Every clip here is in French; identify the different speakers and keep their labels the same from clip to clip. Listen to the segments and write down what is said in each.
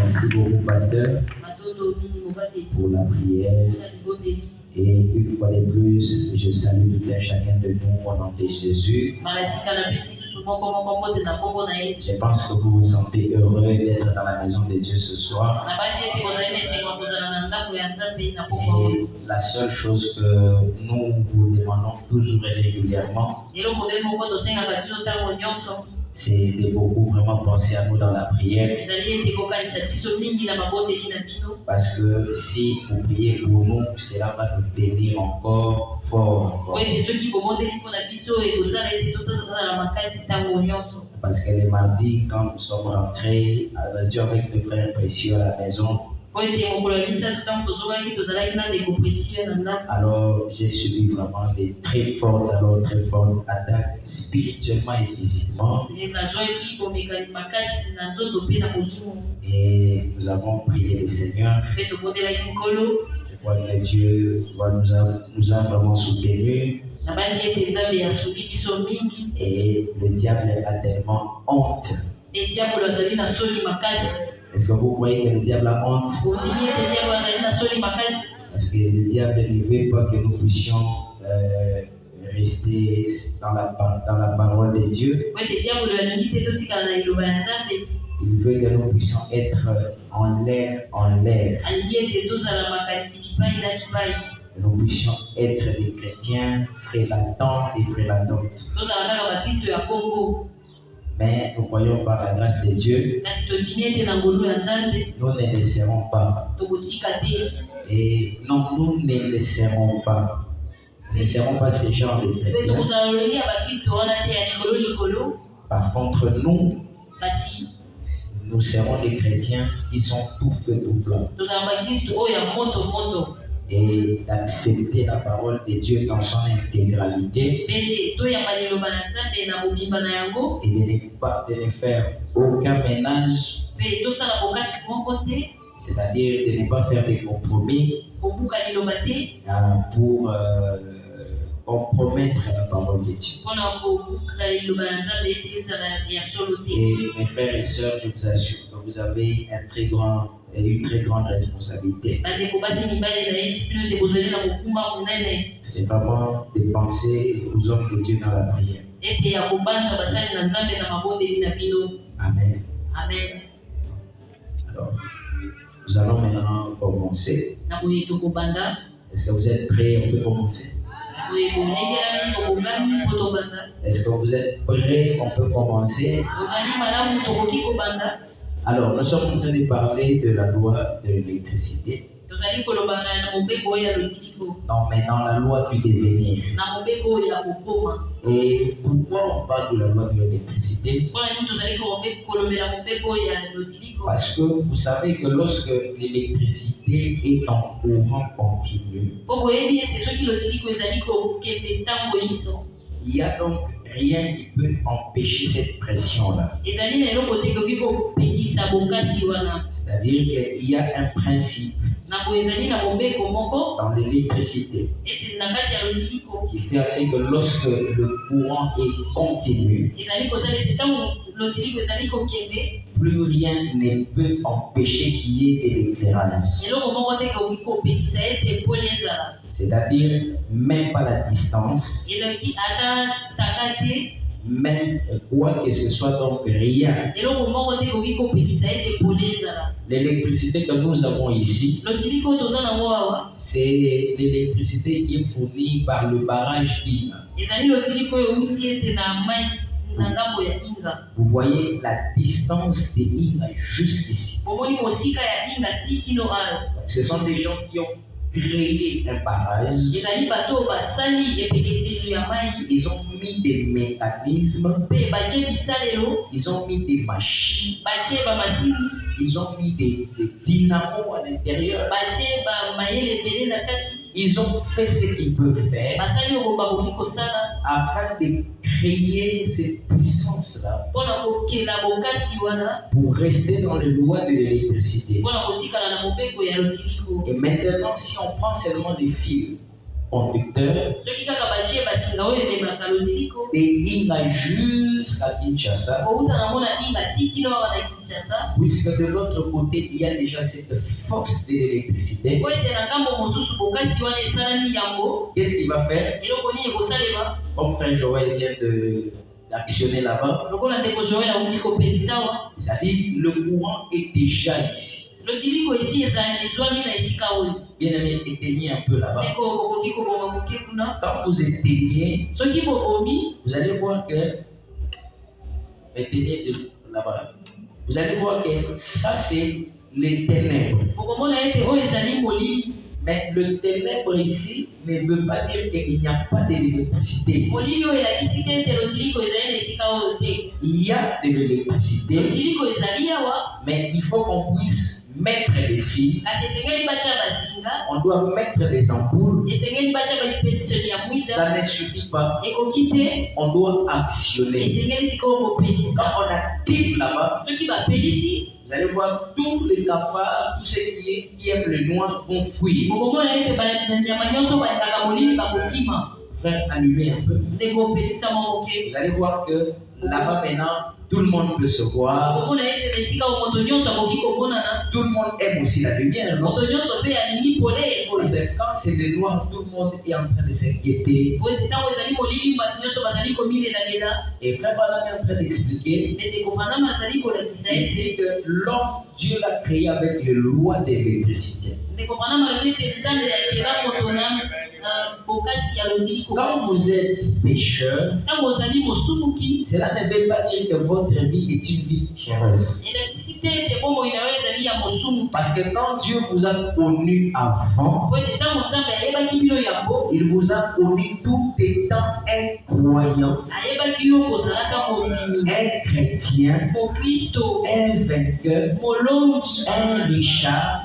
Speaker 1: Merci beaucoup, pasteur, pour la prière. Et une fois de plus, je salue tout un chacun de nous au nom de Jésus. Je pense que vous vous sentez heureux d'être dans la maison de Dieu ce soir. Et la seule chose que nous vous demandons toujours et régulièrement, c'est de beaucoup vraiment penser à nous dans la prière. Parce que si vous priez pour nous, cela va nous tenir encore fort. Parce que le mardi, quand nous sommes rentrés avec mes frères précieux à la maison, alors j'ai subi vraiment des très fortes attaques spirituellement et physiquement. Et nous avons prié le Seigneur. Je crois que Dieu nous a vraiment soutenus. Et le diable a tellement honte. Est-ce que vous croyez que le diable a honte? Parce que le diable ne veut pas que nous puissions rester dans la parole de Dieu. Il veut que nous puissions être en l'air. Que nous puissions être des chrétiens frélatants et frélatantes. Mais nous croyons par la grâce de Dieu, nous ne laisserons pas. Et non, nous ne laisserons pas. Nous ne laisserons pas ces genres de chrétiens. Par contre, nous serons des chrétiens qui sont tout feu, tout flamme. Et d'accepter la parole de Dieu dans son intégralité et de ne faire aucun ménage, c'est-à-dire de ne pas faire des compromis pour compromettre la parole de Dieu. Et mes frères et sœurs, je vous assure que vous avez une très grande responsabilité. C'est vraiment de penser aux hommes de Dieu dans la prière. Amen. Alors, nous allons maintenant commencer. Est-ce que vous êtes prêts? On peut commencer. Est-ce que vous êtes prêts? On peut commencer. Alors, nous sommes en train de parler de la loi de l'électricité. Non, maintenant la loi du devenir. Et pourquoi on parle de la loi de l'électricité? Parce que vous savez que lorsque l'électricité est en courant continu, il y a donc rien qui peut empêcher cette pression-là. C'est-à-dire qu'il y a un principe dans l'électricité qui fait assez que lorsque le courant est continu, plus rien ne peut empêcher qu'il y ait de l'éclairage. C'est-à-dire même pas la distance, même quoi que ce soit, donc rien. L'électricité que nous avons ici, c'est l'électricité qui est fournie par le barrage d'Inga. Vous voyez la distance de Inga jusqu'ici. Ce sont des gens qui ont créé un barrage. Ils ont mis des mécanismes. Ils ont mis des machines. Ils ont mis des dynamos à l'intérieur. Ils ont fait ce qu'ils peuvent faire afin de créer cette puissance-là pour rester dans les lois de l'électricité. Et maintenant, si on prend seulement les fils, conducteurs de Inga jusqu'à Kinshasa, puisque de l'autre côté il y a déjà cette force de l'électricité. Qu'est-ce qu'il va faire? Comme frère Joël vient d'actionner là-bas, c'est-à-dire le courant est déjà ici. Bien aimé, éteignez un peu là-bas. Quand vous éteignez, vous allez voir que éteignez là-bas. Vous allez voir que ça c'est les ténèbres. Mais le ténèbre ici ne veut pas dire qu'il n'y a pas d'électricité ici. Il y a de l'électricité, mais il faut qu'on puisse mettre les fils. On doit mettre des ampoules. Ça ne suffit pas. On doit actionner. Quand on active là-bas, vous allez voir tous les cafards, tous ceux qui aiment le noir vont fuir. Frère, allumez un peu. Vous allez voir que là-bas maintenant, tout le monde peut se voir. Tout le monde aime aussi la lumière, non? Parce que quand c'est le noir, tout le monde est en train de s'inquiéter. Et frère Branham est en train d'expliquer. Il dit que l'homme, Dieu l'a créé avec les lois de l'électricité. Quand vous êtes pécheur, cela ne veut pas dire que votre vie est une vie heureuse. Parce que quand Dieu vous a connu avant, il vous a connu tout étant un croyant, un chrétien, un vainqueur, un richard.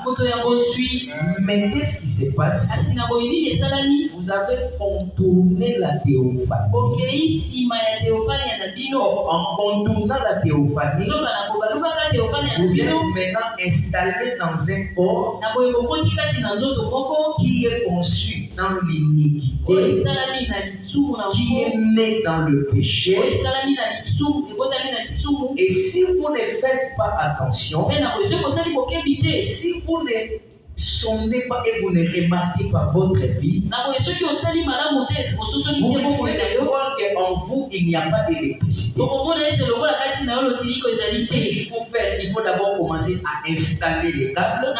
Speaker 1: Mais qu'est-ce qui se passe? Vous avez contourné la théophanie. En contournant la théophanie, vous êtes maintenant installé dans un corps qui est conçu dans l'iniquité, qui est né dans le péché. Et si vous ne faites pas attention, si vous ne sondez pas et vous ne remarquez pas votre vie, vous risquez de voir qu'en vous il n'y a pas d'électricité. Ce qu'il faut faire, il faut d'abord commencer à installer les câbles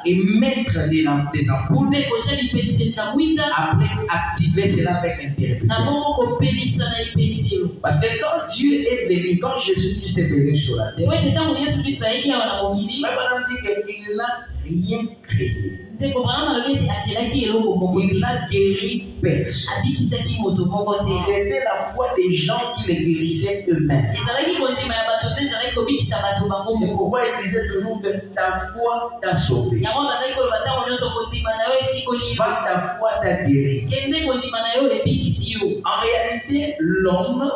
Speaker 1: et mettre des ampoules. Après, activer cela avec l'interrupteur. Parce que quand Dieu est venu, quand Jésus-Christ est venu sur la terre, dit qu'il n'a rien créé. Il n'a guéri personne. C'était la foi des gens qui les guérissaient eux-mêmes. C'est pourquoi il disait toujours que ta foi t'a sauvé. Ta foi t'a guéri. En réalité, l'homme a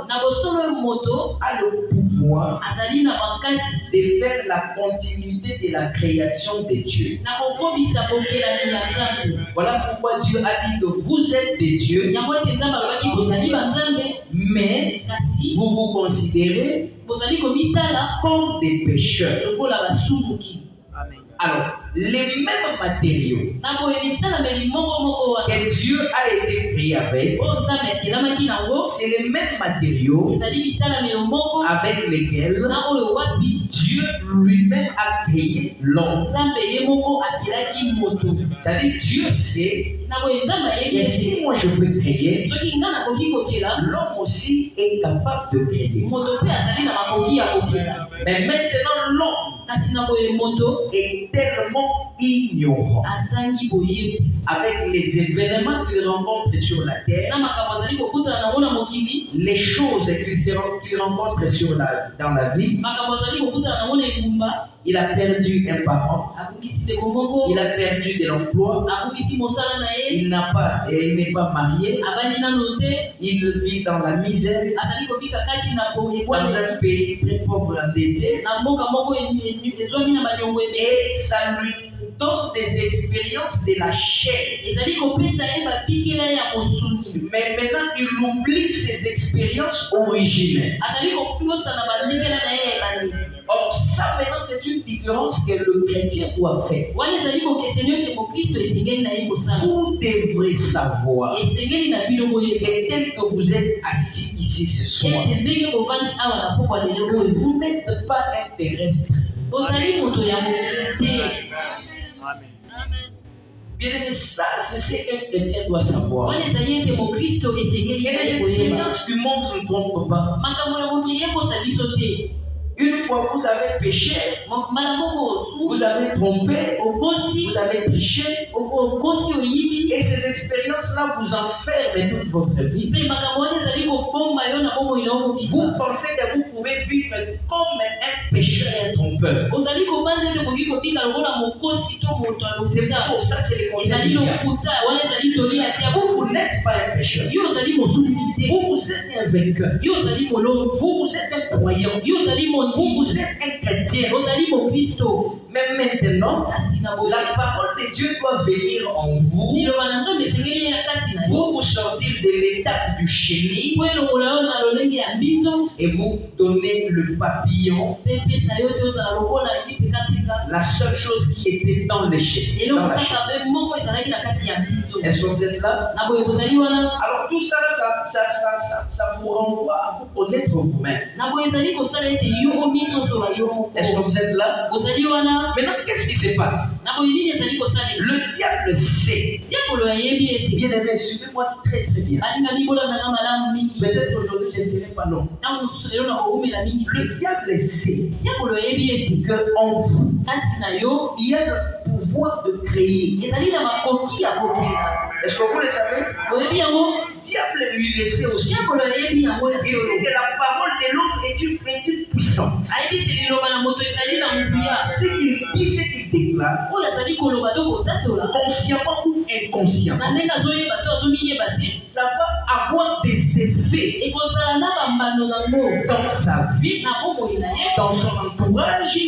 Speaker 1: le pouvoir de faire la continuité de la création de Dieu. Voilà pourquoi Dieu a dit que vous êtes des dieux, mais vous vous considérez comme des pécheurs. Alors, les mêmes matériaux que Dieu a été créé avec, c'est les mêmes matériaux avec lesquels Dieu lui-même a créé l'homme. C'est-à-dire Dieu sait que si moi je peux créer, l'homme aussi est capable de créer. Mais maintenant l'homme est tellement ignorant avec les événements qu'il rencontre sur la terre, les choses qu'il rencontre dans la vie. Il a perdu un parent, il a perdu de l'emploi, il n'est pas marié, il vit dans la misère, dans un pays très pauvre endetté, et ça lui
Speaker 2: donne des expériences de la chair. Mais maintenant, il oublie ses expériences originelles. Or, ça maintenant, c'est une différence que le chrétien doit faire. Vous devrez savoir que tel que vous êtes assis ici ce soir, que vous n'êtes pas un terrestre. Bien aimé, ça, c'est ce qu'un chrétien doit savoir. Et les expériences du monde ne trompent pas. Une fois vous avez péché, vous avez trompé, vous avez triché, et ces expériences-là vous enferment toute votre vie. Vous pensez que vous pouvez vivre comme un pécheur et un trompeur. C'est faux, ça c'est le conseil du diable. Vous n'êtes pas un pécheur. Vous êtes un vainqueur. Vous êtes un croyant. Vous êtes un chrétien. Mais maintenant, la parole de Dieu doit venir en vous pour vous sortir de l'étape du chenil et vous donner le papillon, la seule chose qui était dans le chenil. Est-ce que vous êtes là? Alors tout ça, ça vous renvoie à vous connaître vous-même. Est-ce que vous êtes là? Maintenant, qu'est-ce qui se passe? Le diable sait. Bien aimé, suivez-moi très très bien. Peut-être aujourd'hui je ne serai pas long. Le diable sait qu'en vous, il y a le pouvoir de créer. Est-ce que vous le savez? Le diable lui le sait aussi. Il sait que la parole de l'homme est une puissance. Ce qu'il dit, ce qu'il déclare, consciemment ou inconsciemment, ça va avoir des effets dans sa vie, dans son entourage et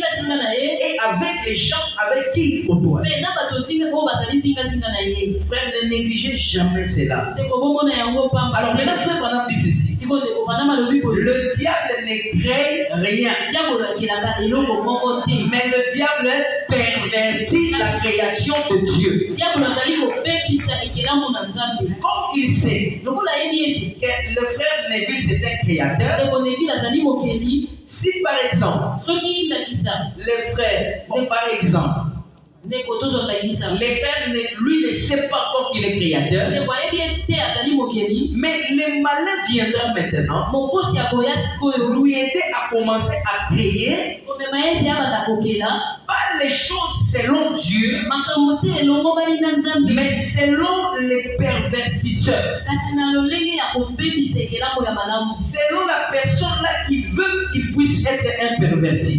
Speaker 2: avec les gens avec qui il côtoie. Frère, ne négligez jamais cela. Alors maintenant, frère Branham dit ceci. Le diable ne crée rien. Mais le diable pervertit la création de Dieu. Comme il sait que le frère Neville c'est un créateur, si par exemple, le frère, par exemple, le frère lui ne sait pas encore qu'il est créateur, mais le malin viendra maintenant lui aider à commencer à créer pas les choses selon Dieu, mais selon les pervertisseurs, selon la personne là qui veut qu'il puisse être un perverti.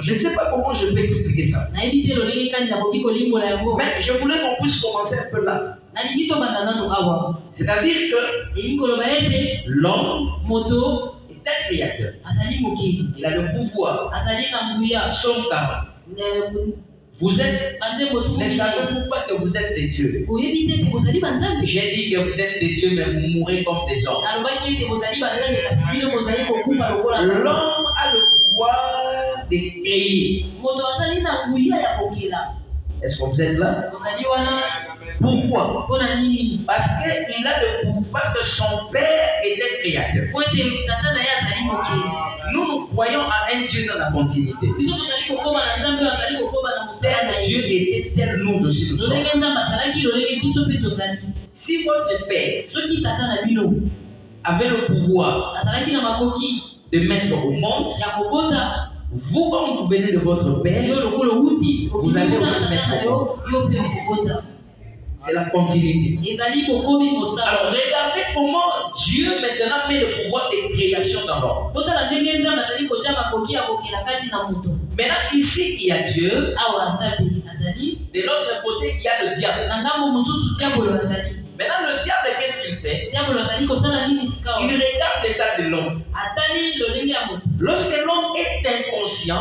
Speaker 2: Je ne sais pas comment je vais expliquer ça. Mais je voulais qu'on puisse commencer un peu là. C'est-à-dire que l'homme est un créateur. Il a le pouvoir. Son talent. Vous êtes, ne savez-vous pas que vous êtes des dieux? J'ai dit que vous êtes des dieux, mais vous mourrez comme des hommes. L'homme a le pouvoir de créer. Est-ce que vous êtes là? Pourquoi? Parce que son père était créateur. Nous croyons à un Dieu dans la continuité. Tel Dieu était tel nous aussi nous sommes. Si votre père avait le pouvoir de mettre au monde, vous, quand vous venez de votre père, vous allez aussi mettre au monde. C'est la continuité. Alors regardez comment Dieu maintenant met le pouvoir de création dans l'homme. Maintenant ici il y a Dieu. De l'autre côté il y a le diable. Maintenant le diable, qu'est-ce qu'il fait? Il regarde l'état de l'homme. Lorsque l'homme est inconscient,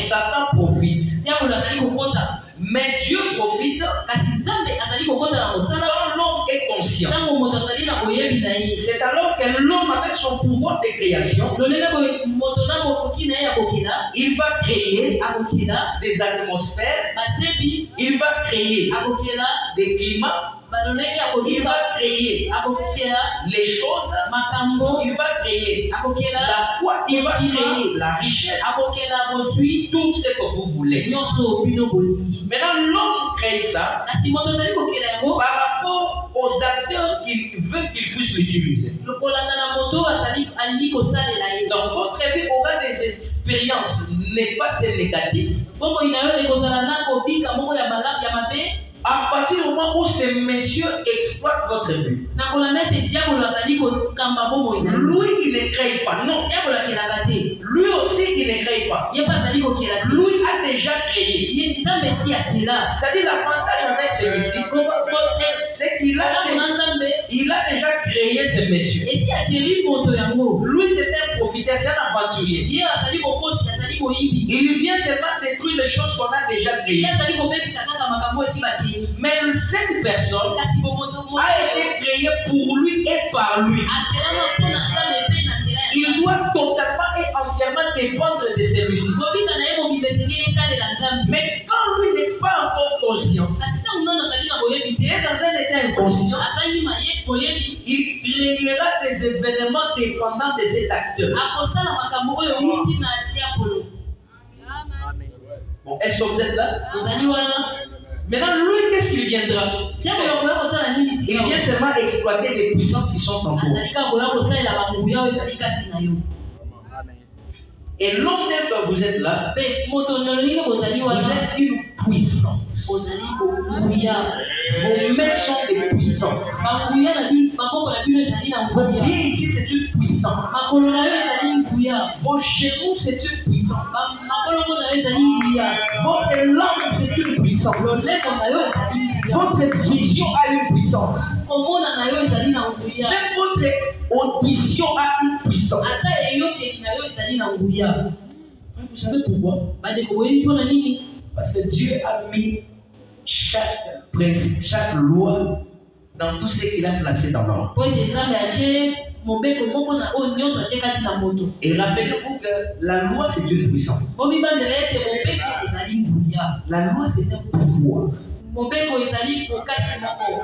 Speaker 1: Satan profite.
Speaker 2: diabolo azali kokota
Speaker 1: Mais Dieu profite
Speaker 2: kasi nzambe azali kokota na mosala
Speaker 1: quand l'homme est conscient.
Speaker 2: ntango moto azali na boyebi na ye
Speaker 1: C'est alors que l'homme, avec son pouvoir de création,
Speaker 2: lolenge moto na bokoki na ye akokela
Speaker 1: il va créer
Speaker 2: akokela
Speaker 1: des atmosphères,
Speaker 2: basebi
Speaker 1: il va créer
Speaker 2: akokela
Speaker 1: des climats,
Speaker 2: balolenge
Speaker 1: il
Speaker 2: akokela
Speaker 1: va créer
Speaker 2: akokela
Speaker 1: les choses,
Speaker 2: makambo
Speaker 1: il va créer
Speaker 2: akokela
Speaker 1: la foi, il va créer la richesse,
Speaker 2: akokela bozwi
Speaker 1: tout ce que vous voulez.
Speaker 2: nyonso bino bolingi
Speaker 1: Maintenant, l'homme crée ça
Speaker 2: kasi moto azali kokela yango
Speaker 1: par rapport aux acteurs qu'il veut qu'il puisse l'utiliser.
Speaker 2: lokolanda na moto azali alingi kosalela ye
Speaker 1: Donc, votre vie aura des expériences néfastes et négatives.
Speaker 2: bomoi na yo ekozala na kobika moko ya malamu ya mabe
Speaker 1: À partir du moment où ces messieurs exploitent votre vie,
Speaker 2: na kolanda ete diabolo azali kokamba bomoi na yo
Speaker 1: lui, il ne crée pas. Non.
Speaker 2: diabolo akelaka te
Speaker 1: Lui aussi, il ne crée pas.
Speaker 2: ye mpe azali kokela te
Speaker 1: Lui a déjà créé.
Speaker 2: ye nzambe esi akela
Speaker 1: C'est-à-dire l'avantage avec celui-ci, c'est qu'il
Speaker 2: malamu na nzambe
Speaker 1: il a déjà créé ces messieurs.
Speaker 2: esi akeli moto yango
Speaker 1: Lui, c'est un profiteur, c'est un aventurier.
Speaker 2: ye azali kokosi azali koyibi
Speaker 1: Il vient seulement détruire les choses qu'on a déjà
Speaker 2: ye
Speaker 1: créées.
Speaker 2: azali kobebisa kaka makambo esi bakeli
Speaker 1: Mais cette personne
Speaker 2: kasi bomoto
Speaker 1: a été créée pour lui et par lui.
Speaker 2: akelama mpona nzambe mpe na nzela ya
Speaker 1: Il doit totalement et entièrement dépendre de celui-ci.
Speaker 2: kobika na ye mobimba esengeli etalela nzambe
Speaker 1: Mais quand lui n'est pas encore conscient,
Speaker 2: kasi ntango nano azali na boyebi
Speaker 1: il
Speaker 2: te
Speaker 1: est dans un état inconscient,
Speaker 2: azangi boyebi
Speaker 1: il créera des événements dépendants de cet acteur.
Speaker 2: akosala makambo oyo euti na diabolo
Speaker 1: Bon, est-ce que vous êtes là?
Speaker 2: ozali wana
Speaker 1: Maintenant, lui, qu'est-ce qu'il viendra?
Speaker 2: diabolo akoya kosala nini
Speaker 1: Il vient seulement exploiter des puissances qui sont en cours.
Speaker 2: azali kaka koya kosalela banguya oyo ezali kati na yo
Speaker 1: Et l'homme tel que vous êtes là,
Speaker 2: mpe moto nololingi bozali
Speaker 1: vous
Speaker 2: wana
Speaker 1: êtes une puissance.
Speaker 2: ozali banguya
Speaker 1: Vos mains sont des puissances.
Speaker 2: banguya na bino maboko na bino ezali na
Speaker 1: Vos
Speaker 2: nguya
Speaker 1: pieds ici, c'est une puissance.
Speaker 2: makolo na yo ezali nguya
Speaker 1: Vos genoux, c'est une puissance.
Speaker 2: makolongo na yo ezali nguya
Speaker 1: Votre langue, c'est une puissance.
Speaker 2: lolemo na yo ezali nguya
Speaker 1: Votre vision a une puissance.
Speaker 2: komona na yo ezali na nguya
Speaker 1: Même votre audition a une puissance.
Speaker 2: ata eyokeli na yo ezali na nguya
Speaker 1: Vous savez pourquoi?
Speaker 2: bandeko boyebi mpona nini
Speaker 1: Parce que Dieu a mis chaque principe, chaque loi dans tout ce qu'il a placé dans l'homme.
Speaker 2: po ete nzambe atie mobeko moko na oyo nyonso atie kati na moto
Speaker 1: Et rappelez-vous que la loi, c'est une puissance.
Speaker 2: bomibandela ete mobeko ezali nguya
Speaker 1: La loi, c'est un pouvoir.
Speaker 2: mobeko ezali kokasi moko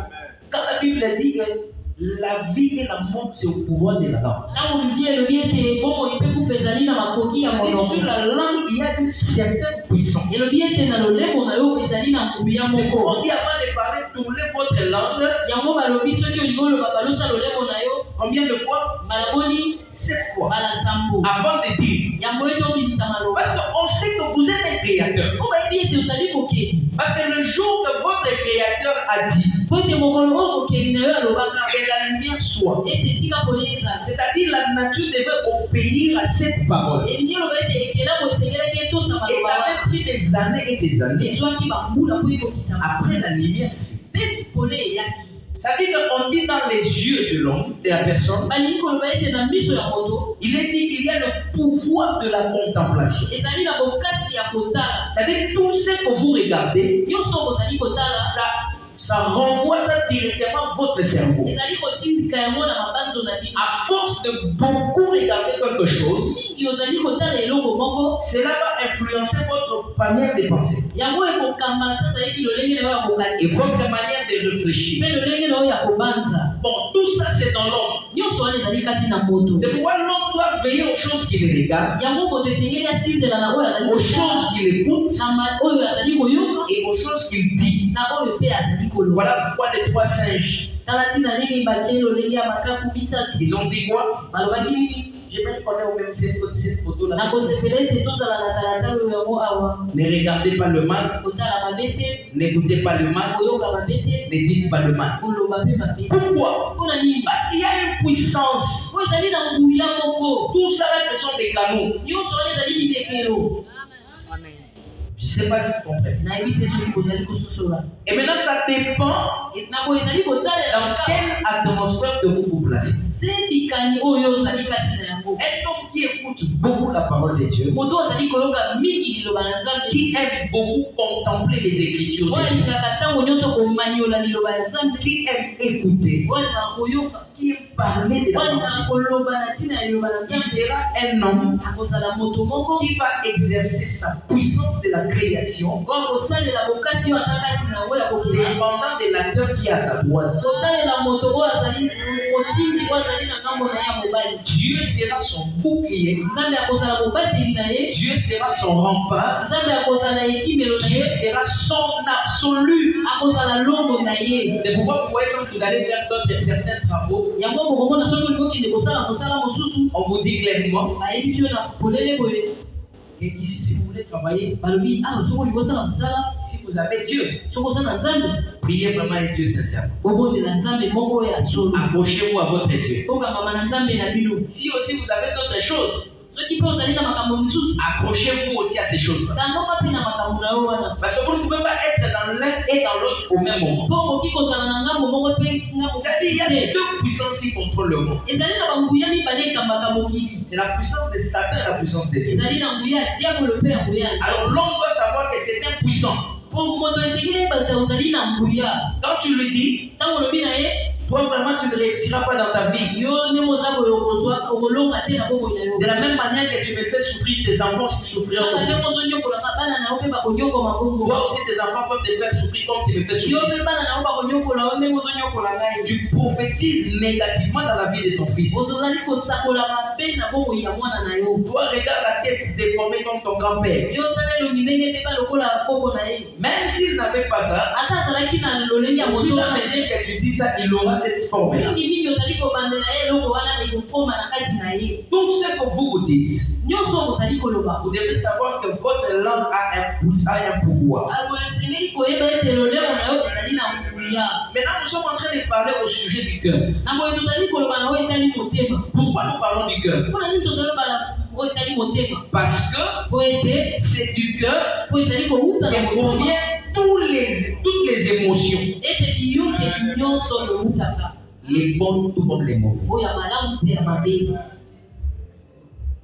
Speaker 1: Quand la Bible dit que la vie et la mort, c'est au pouvoir de la langue.
Speaker 2: ntango biblia elobi ete bomoi mpe kufa ezali na makoki ya
Speaker 1: Et
Speaker 2: monoko
Speaker 1: sur la langue, il y a une certaine puissance.
Speaker 2: elobi ete na lolemo na yo ezali na nguya
Speaker 1: C'est
Speaker 2: moko
Speaker 1: pourquoi on dit avant de parler, tournez votre langue.
Speaker 2: yango balobi soki olingi oloba balosa lolemo na yo
Speaker 1: Combien de fois?
Speaker 2: balaboni
Speaker 1: 7 fois.
Speaker 2: bala sambo
Speaker 1: Avant de dire.
Speaker 2: yango ete obimisa maloba
Speaker 1: Parce qu'on sait que vous êtes un créateur.
Speaker 2: po bayebi ete ozali mokeli
Speaker 1: Parce que le jour que votre créateur a dit
Speaker 2: po ete mokolo oyo mokeli na yo alobaka
Speaker 1: que la lumière soit,
Speaker 2: ete tika pole ezala
Speaker 1: c'est-à-dire la nature devait obéir à cette parole.
Speaker 2: elingi eloba ete ekelamu esengelaki etosa
Speaker 1: Et ça
Speaker 2: maloba
Speaker 1: avait pris des années et des années
Speaker 2: ezwaki bambula po ekokisa
Speaker 1: après la lumière.
Speaker 2: mpe pole eyaki
Speaker 1: Ça dit qu'on dit dans les yeux de l'homme, de la personne,
Speaker 2: balingi koloba ete na miso ya moto
Speaker 1: il est dit qu'il y a le pouvoir de la contemplation.
Speaker 2: ezali na bokasi ya kotala
Speaker 1: C'est-à-dire tout ce que vous regardez,
Speaker 2: nyonso bozali kotala
Speaker 1: ça renvoie ça directement à votre cerveau.
Speaker 2: ezali kotindika yango na mabanzo na bino
Speaker 1: À force de beaucoup regarder quelque chose,
Speaker 2: mingi ozali kotala eloko moko
Speaker 1: cela va influencer votre manière de penser
Speaker 2: yango ekokamba sasa yebi lolenge na yo ya
Speaker 1: et
Speaker 2: kokali
Speaker 1: votre manière de réfléchir.
Speaker 2: mpe lolenge na yo ya kobanza
Speaker 1: Bon, tout ça c'est dans l'homme.
Speaker 2: nyonso wana ezali kati na moto
Speaker 1: C'est pourquoi l'homme doit veiller aux choses qu'il regarde,
Speaker 2: yango moto esengeli asinzela na oyo azali
Speaker 1: aux
Speaker 2: kotala
Speaker 1: choses qu'il écoute
Speaker 2: na oyo azali koyoka
Speaker 1: et aux choses qu'il dit.
Speaker 2: na oyo mpe azali koloba
Speaker 1: Voilà pourquoi les 3 singes,
Speaker 2: tala ntina ndenge batie lolenge ya makaku misatu
Speaker 1: ils ont dit quoi?
Speaker 2: balobaki nini
Speaker 1: J'aimerais qu'on ait au même cette photo-là.
Speaker 2: nakosepela ete tozala na talatala oyo yango awa
Speaker 1: Ne regardez pas le mal,
Speaker 2: kotala mabe te
Speaker 1: n'écoutez pas le mal,
Speaker 2: koyoka mabe te
Speaker 1: ne dites pas le mal.
Speaker 2: koloba mpe mabe te
Speaker 1: Pourquoi?
Speaker 2: mpona nini
Speaker 1: Parce qu'il y a une puissance.
Speaker 2: po ezali na nguya moko
Speaker 1: Tout ça là, ce sont des canaux.
Speaker 2: nyonso wana ezali bidekelo
Speaker 1: Je ne sais pas si vous comprenez.
Speaker 2: nayebi te soki bozali kososola
Speaker 1: Et maintenant, ça dépend
Speaker 2: na boye ezali kotalela
Speaker 1: dans quelle atmosphère que vous vous placez.
Speaker 2: se bikani oyo ozali kati na yango
Speaker 1: Un homme qui écoute beaucoup la parole de Dieu,
Speaker 2: moto azali koyoka mingi liloba na Nzambe,
Speaker 1: qui aime beaucoup contempler les Écritures de
Speaker 2: oyo
Speaker 1: Dieu,
Speaker 2: alingaka ntango nyonso komaniola liloba ya Nzambe,
Speaker 1: qui aime écouter,
Speaker 2: oyo alingaka koyoka,
Speaker 1: qui aime parler de
Speaker 2: oyo
Speaker 1: la
Speaker 2: alingaka
Speaker 1: parole.
Speaker 2: koloba na ntina ya liloba na
Speaker 1: Il
Speaker 2: Nzambe,
Speaker 1: sera un homme
Speaker 2: akozala moto moko
Speaker 1: qui va exercer sa puissance de la création,
Speaker 2: oyo akosalela bokasi oyo aza kati na oyo akokela,
Speaker 1: dépendant de l'acteur qui est à sa droite.
Speaker 2: kosalela moto oyo azali motindi oyo azali na ngambo na ye ya mobali.
Speaker 1: Dieu sera son bouclier,
Speaker 2: Nzambe akozala mobateli na ye,
Speaker 1: Dieu sera son rempart,
Speaker 2: Nzambe akozala ekimelo na
Speaker 1: Dieu
Speaker 2: ye,
Speaker 1: sera son absolu.
Speaker 2: akozala lombo na ye.
Speaker 1: C'est pourquoi vous voyez quand vous allez faire certains travaux,
Speaker 2: Yango bokomona soki olingi okende kosala mosala mosusu,
Speaker 1: on vous dit clairement
Speaker 2: bayebisi yo na polele boye,
Speaker 1: que ici, si vous voulez travailler,
Speaker 2: balobi awa soki olingi osala mosala,
Speaker 1: si vous avez Dieu,
Speaker 2: soki oza na Nzambe,
Speaker 1: priez vraiment un Dieu sincèrement.
Speaker 2: obondela Nzambe moko oyo ya solo,
Speaker 1: Accrochez-vous à votre Dieu.
Speaker 2: okangama na Nzambe na bino.
Speaker 1: Si aussi vous avez d'autres choses,
Speaker 2: Soki mpe ozali na makambo misusu,
Speaker 1: accrochez-vous aussi à ces choses-là.
Speaker 2: kangoka mpe na makambo na yo wana,
Speaker 1: Parce que vous ne pouvez pas être dans l'un et dans l'autre au même moment.
Speaker 2: mpo okoki kozala na ngambo moko mpe ngambo
Speaker 1: C'est-à-dire, il y a
Speaker 2: te.
Speaker 1: deux puissances qui contrôlent le monde.
Speaker 2: Ezali na banguya mibale ekambaka mokili,
Speaker 1: C'est la puissance de Satan et la puissance de Dieu.
Speaker 2: ezali na nguya ya diabolo mpe na nguya ya Nzambe.
Speaker 1: Alors l'homme doit savoir que c'est un puissant.
Speaker 2: Po moto esengeli yebata ozali na nguya,
Speaker 1: Quand tu lui dis,
Speaker 2: ntango olobi na ye,
Speaker 1: toi vraiment tu ne réussiras pas dans ta vie.
Speaker 2: yo ndenge oza boye okozwa okolonga te na bomoi na yo.
Speaker 1: De la même manière que tu me fais souffrir, tes enfants aussi souffriront
Speaker 2: Kaka
Speaker 1: aussi.
Speaker 2: ndenge ozonyokolanga bana na yo mpe bakonyokoma bongo,
Speaker 1: Toi aussi tes enfants peuvent te faire souffrir comme tu me fais
Speaker 2: yo
Speaker 1: souffrir.
Speaker 2: mpe bana na yo bakonyokola yo ndenge ozonyokola ngai.
Speaker 1: Tu prophétises négativement dans la vie de ton fils.
Speaker 2: Ozozali kosakola mabe na bomoi ya mwana na yo.
Speaker 1: Toi regarde la tête déformée comme ton grand-père.
Speaker 2: Yo tala elongi ndenge te balokola koko na ye.
Speaker 1: Même s'il n'avait pas ça,
Speaker 2: Ata azalaki na lolenge ya
Speaker 1: au fur
Speaker 2: moto
Speaker 1: et à
Speaker 2: wana,
Speaker 1: mesure que tu dis ça, il aura cette forme-là.
Speaker 2: mingi ozali kobandela ye eloko wana ekokoma na kati na ye.
Speaker 1: Tout ce que vous dites,
Speaker 2: Nyonso ozali koloba,
Speaker 1: vous devez savoir que votre langue a un pouvoir.
Speaker 2: esengeli koyeba ete lolemo na yo ezali na nguya.
Speaker 1: Maintenant, nous sommes en train de parler au sujet du cœur.
Speaker 2: Na boye tozali koloba na oyo etali motema.
Speaker 1: Pourquoi nous parlons du cœur?
Speaker 2: Mpona nini tozali koloba oyo etali motema?
Speaker 1: Parce que
Speaker 2: Po ete
Speaker 1: c'est du cœur
Speaker 2: po ezali kowuta na
Speaker 1: que
Speaker 2: motema,
Speaker 1: proviennent toutes les émotions,
Speaker 2: ete biyokeli nyonso towutaka,
Speaker 1: les bonnes tout comme les mauvaises.
Speaker 2: oyo ya malamu mpe ya mabe.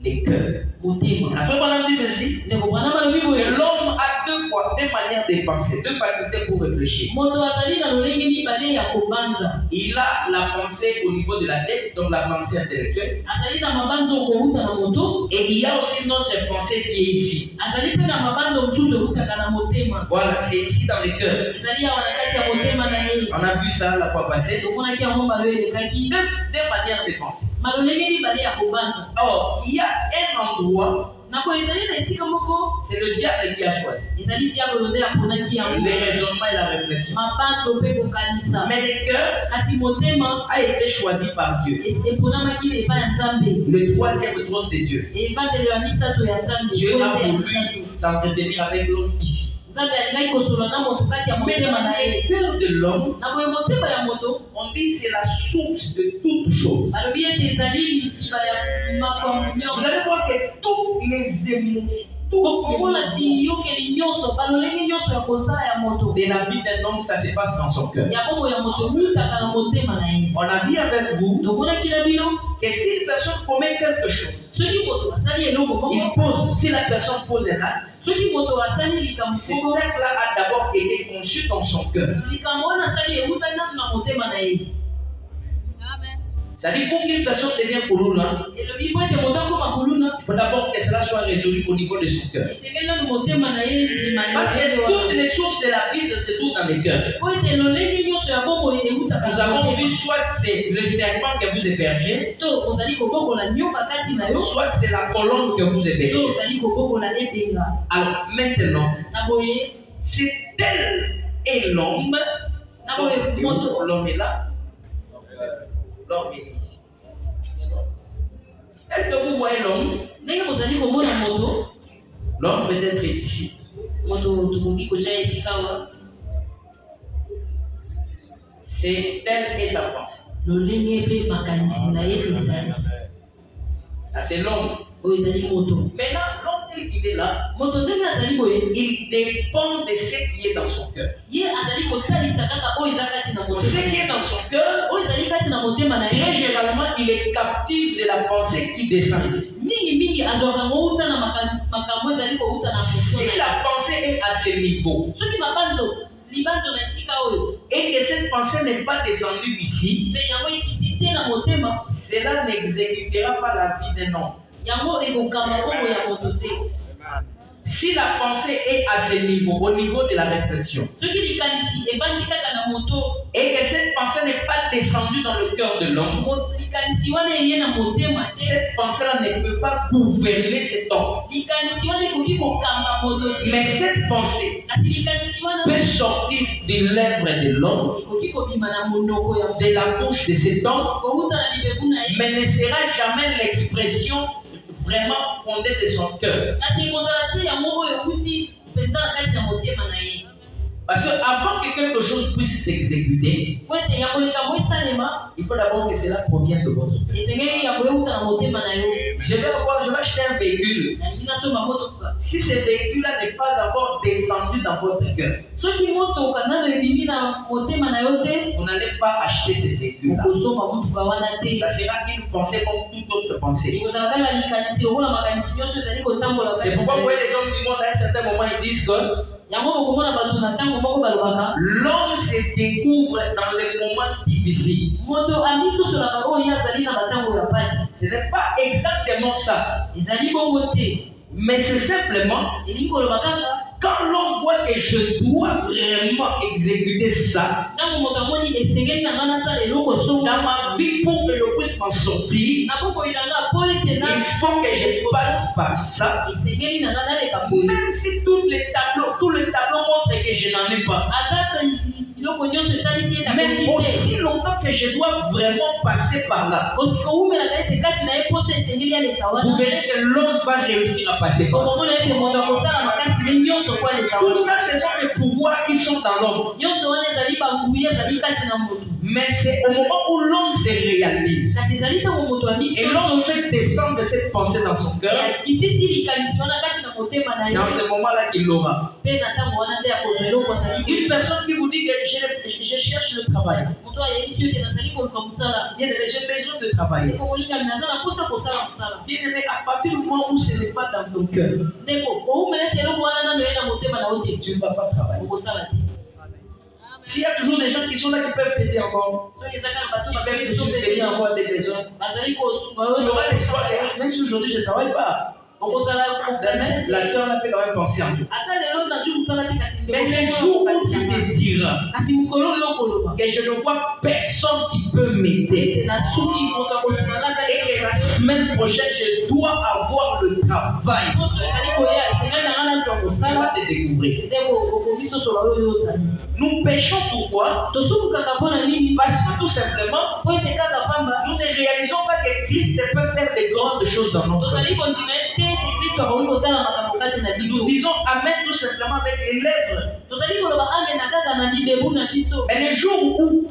Speaker 1: Les cœurs.
Speaker 2: Motema
Speaker 1: La frère Branham dit ceci,
Speaker 2: ndeko bwana balobi
Speaker 1: que
Speaker 2: boye,
Speaker 1: l'homme a deux manières de penser, deux facultés pour réfléchir.
Speaker 2: moto azali na lolenge mibale ya kobanza.
Speaker 1: Il a la pensée au niveau de la tête, donc la pensée intellectuelle.
Speaker 2: Azali na mabanzo kowuta na moto,
Speaker 1: Et il y a aussi notre pensée qui est ici.
Speaker 2: azali mpe na mabanzo mosusu ewutaka na motema,
Speaker 1: Voilà, c'est ici dans le cœur.
Speaker 2: ezali awa na kati ya motema na ye.
Speaker 1: On a vu ça la fois passée.
Speaker 2: tomonaki yango mbala oyo elekaki,
Speaker 1: Deux manières de penser.
Speaker 2: malolenge mibale ya kobanza.
Speaker 1: Or, il y a un endroit,
Speaker 2: Na boye ezali na esika moko,
Speaker 1: c'est le diable qui a choisi.
Speaker 2: ezali diabolo nde aponaki yango,
Speaker 1: Le raisonnement et la réflexion.
Speaker 2: mabanzo mpe kokanisa.
Speaker 1: Mais le cœur
Speaker 2: Kasi motema
Speaker 1: a été choisi par Dieu.
Speaker 2: eponamaki epai ya Nzambe,
Speaker 1: Le troisième trône de Dieu.
Speaker 2: evandelo ya misato ya Nzambe.
Speaker 1: Dieu a
Speaker 2: Oyo ya
Speaker 1: voulu
Speaker 2: misato.
Speaker 1: s'entretenir avec l'homme ici.
Speaker 2: Nzambe alingaki kosola na moto kati ya
Speaker 1: Mais
Speaker 2: motema na
Speaker 1: le
Speaker 2: ye.
Speaker 1: cœur de l'homme,
Speaker 2: Na boye motema ya moto,
Speaker 1: on dit c'est la source de toutes choses.
Speaker 2: balobi ete ezali lisiba ya makambo
Speaker 1: Vous
Speaker 2: nyonso.
Speaker 1: allez voir que toutes les émotions, toutes
Speaker 2: Okomona
Speaker 1: les émotions
Speaker 2: biyokeli nyonso, balolenge nyonso ya kosala ya moto,
Speaker 1: de la vie d'un homme, ça se passe dans son cœur.
Speaker 2: ya bongo ya moto ewutaka na motema na ye.
Speaker 1: On a vu avec vous
Speaker 2: tomonaki na bino,
Speaker 1: que si une personne commet quelque chose,
Speaker 2: soki moto asali eloko
Speaker 1: il
Speaker 2: moko,
Speaker 1: pose, si la personne pose un acte,
Speaker 2: soki moto asali likambo
Speaker 1: cet
Speaker 2: moko,
Speaker 1: acte-là a d'abord été conçu dans son cœur.
Speaker 2: likambo wana asali ewutaki nanu na motema na ye.
Speaker 1: C'est-à-dire pour qu'une personne devienne kuluna,
Speaker 2: elobi po ete moto akoma kuluna,
Speaker 1: il faut d'abord que cela soit résolu au niveau de son cœur.
Speaker 2: esengeli nanu motema na ye ndima
Speaker 1: Parce que
Speaker 2: nyonso.
Speaker 1: toutes les sources de la vie se trouvent dans le cœur.
Speaker 2: Po ete lolenge nyonso ya bongo ewutaka
Speaker 1: Nous
Speaker 2: na
Speaker 1: avons vu
Speaker 2: motema.
Speaker 1: soit c'est le serpent que vous hébergez,
Speaker 2: To ozali kobokola nyoka kati na yo,
Speaker 1: soit c'est la colombe que vous
Speaker 2: to
Speaker 1: hébergez.
Speaker 2: ozali kobokola ebenga.
Speaker 1: Alors maintenant,
Speaker 2: Na boye,
Speaker 1: c'est tel est l'homme.
Speaker 2: na boye moto,
Speaker 1: L'homme est là. L'homme est ici. Tel que vous voyez l'homme,
Speaker 2: ndenge kozali komona moto,
Speaker 1: l'homme peut être ici.
Speaker 2: moto tokoki kotia esika wa,
Speaker 1: C'est tel est sa pensée.
Speaker 2: lolenge mpe makanisi na ye ezali.
Speaker 1: Ça c'est l'homme.
Speaker 2: Oyo ezali moto.
Speaker 1: Maintenant, l'homme tel qu'il est là, il dépend de ce qui est dans son cœur. Ce qui est dans son cœur, très généralement, il est captif de la pensée qui descend ici. Si la pensée est à ce niveau, et que cette pensée n'est pas descendue ici, cela n'exécutera pas la vie d'un homme. Si la pensée est à ce niveau, au niveau de la réflexion, et que cette pensée n'est pas descendue dans le cœur de l'homme, cette pensée-là ne peut pas gouverner cet homme. Mais cette pensée peut sortir des lèvres de l'homme, de la bouche de cet homme, mais ne sera jamais l'expression vraiment fondée de son cœur. Parce qu'avant que quelque chose puisse s'exécuter, il faut d'abord que cela provienne de votre cœur. Je vais acheter un véhicule. Si ce véhicule-là n'est pas encore descendu dans votre cœur, vous n'allez pas acheter ce véhicule-là. Ça sera une pensée comme toute autre pensée. C'est pourquoi vous voyez les hommes du monde à un certain moment, ils disent que l'homme se découvre dans les moments difficiles. Ce n'est pas exactement ça. Mais c'est simplement quand l'on voit que je dois vraiment exécuter ça dans ma vie pour que je puisse m'en sortir, il faut que je passe par ça. Même si tout le tableau montre que je n'en ai pas. Mais aussi longtemps que je dois vraiment passer par là, vous verrez que l'homme va réussir à passer par là. Tout ça, ce sont les pouvoirs qui sont dans l'homme. Mais c'est au moment où l'homme se réalise et l'homme fait descendre cette pensée dans son cœur, c'est en ce moment-là qu'il l'aura. Une personne qui vous dit que je cherche le travail. Bien aimé, j'ai besoin de travailler. Bien aimé, à partir du moment où ce n'est pas dans ton cœur, tu ne vas pas travailler. S'il y a toujours des gens qui sont là qui peuvent t'aider encore, qui peuvent te subvenir encore à tes besoins, tu auras l'espoir que même si aujourd'hui je ne travaille pas, demain, la soeur n'a fait quand même penser en toi. Mais le jour où tu te diras que je ne vois personne qui peut m'aider et que la semaine prochaine je dois avoir le travail, tu vas te découvrir. Nous péchons pourquoi? Parce que tout simplement, nous ne réalisons pas que Christ peut faire de grandes choses dans notre vie. Nous disons Amen tout simplement avec les lèvres. Et le jour où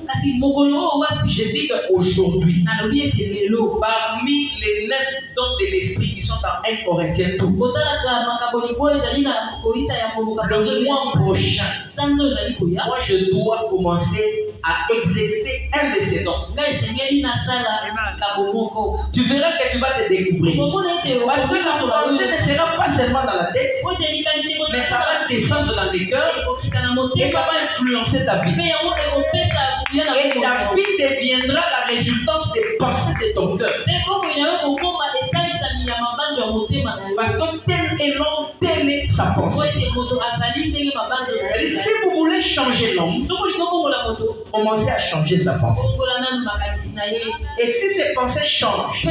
Speaker 1: je dis qu'aujourd'hui, parmi les 9 dons de l'esprit qui sont dans 1 Corinthiens 12, le mois prochain, moi je dois commencer à exécuter un de ces dons. Tu verras que tu vas te découvrir. Parce que la pensée ne sera pas seulement dans la tête, mais ça va descendre dans le cœur et ça va influencer ta vie. Et ta vie deviendra la résultante des pensées de ton cœur. Parce que tel est l'homme, telle est sa pensée. Si vous voulez changer l'homme, commencez à changer sa pensée. Et si ses pensées changent,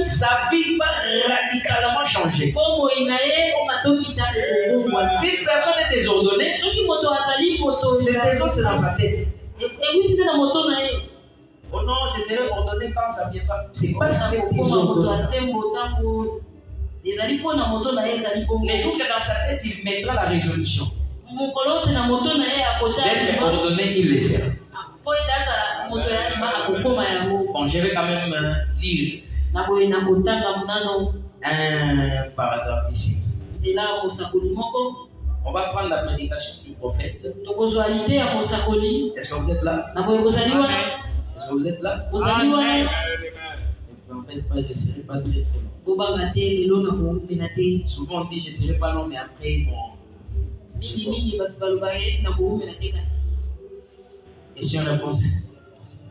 Speaker 1: sa vie va radicalement changer. Si une personne est désordonnée, c'est dans sa tête. Oh non, je serai ordonné quand ça ne vient pas. C'est pas ça qui est désordonné. Les jours que dans sa tête, il mettra la résolution d'être ordonné, il le sera. Bon, je vais quand même lire un paragraphe ici.
Speaker 2: nzela mosakoli moko
Speaker 1: On va prendre la prédication du prophète.
Speaker 2: tokozwa lite ya mosakoli
Speaker 1: Est-ce que vous êtes là?
Speaker 2: na boye kozali wana
Speaker 1: Est-ce que vous êtes là?
Speaker 2: kozali wana
Speaker 1: En fait, je ne serai pas très long.
Speaker 2: bobanga te lelo na koumela te
Speaker 1: Souvent on dit je ne serai pas long, mais après, bon.
Speaker 2: mingi bato balobaka eti na koumela te kasi
Speaker 1: Question réponse.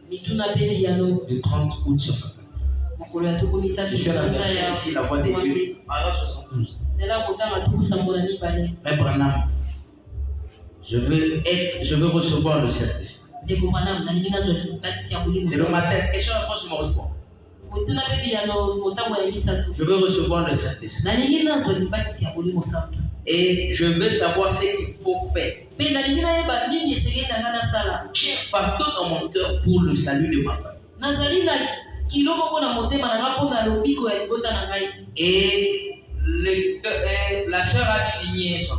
Speaker 2: mituna mpe miyano
Speaker 1: Le 30 août 60.
Speaker 2: mokolo ya tuku misato
Speaker 1: Je suis à la version ici, la voix de Dieu. Paragraphe 72.
Speaker 2: nzela kotanga tuku sambo na mibale
Speaker 1: Frère Branham, je veux recevoir le Saint-Esprit.
Speaker 2: ndeko mwanam nalingi nazwa batisi ya
Speaker 1: C'est le
Speaker 2: molimo
Speaker 1: matin. Question réponse numéro 3.
Speaker 2: motuna mpe miyano motango ya misato
Speaker 1: Je veux recevoir le Saint-Esprit.
Speaker 2: nalingi nazwa libatisi ya molimo santo
Speaker 1: Et je veux savoir ce qu'il faut faire
Speaker 2: mpe nalingi nayeba nini esengeli na nga nasala
Speaker 1: partout dans mon cœur pour le salut de ma famille.
Speaker 2: nazali na kilo moko na motema na nga mpo na lobiko ya libota na ngai
Speaker 1: Et la sœur a signé son.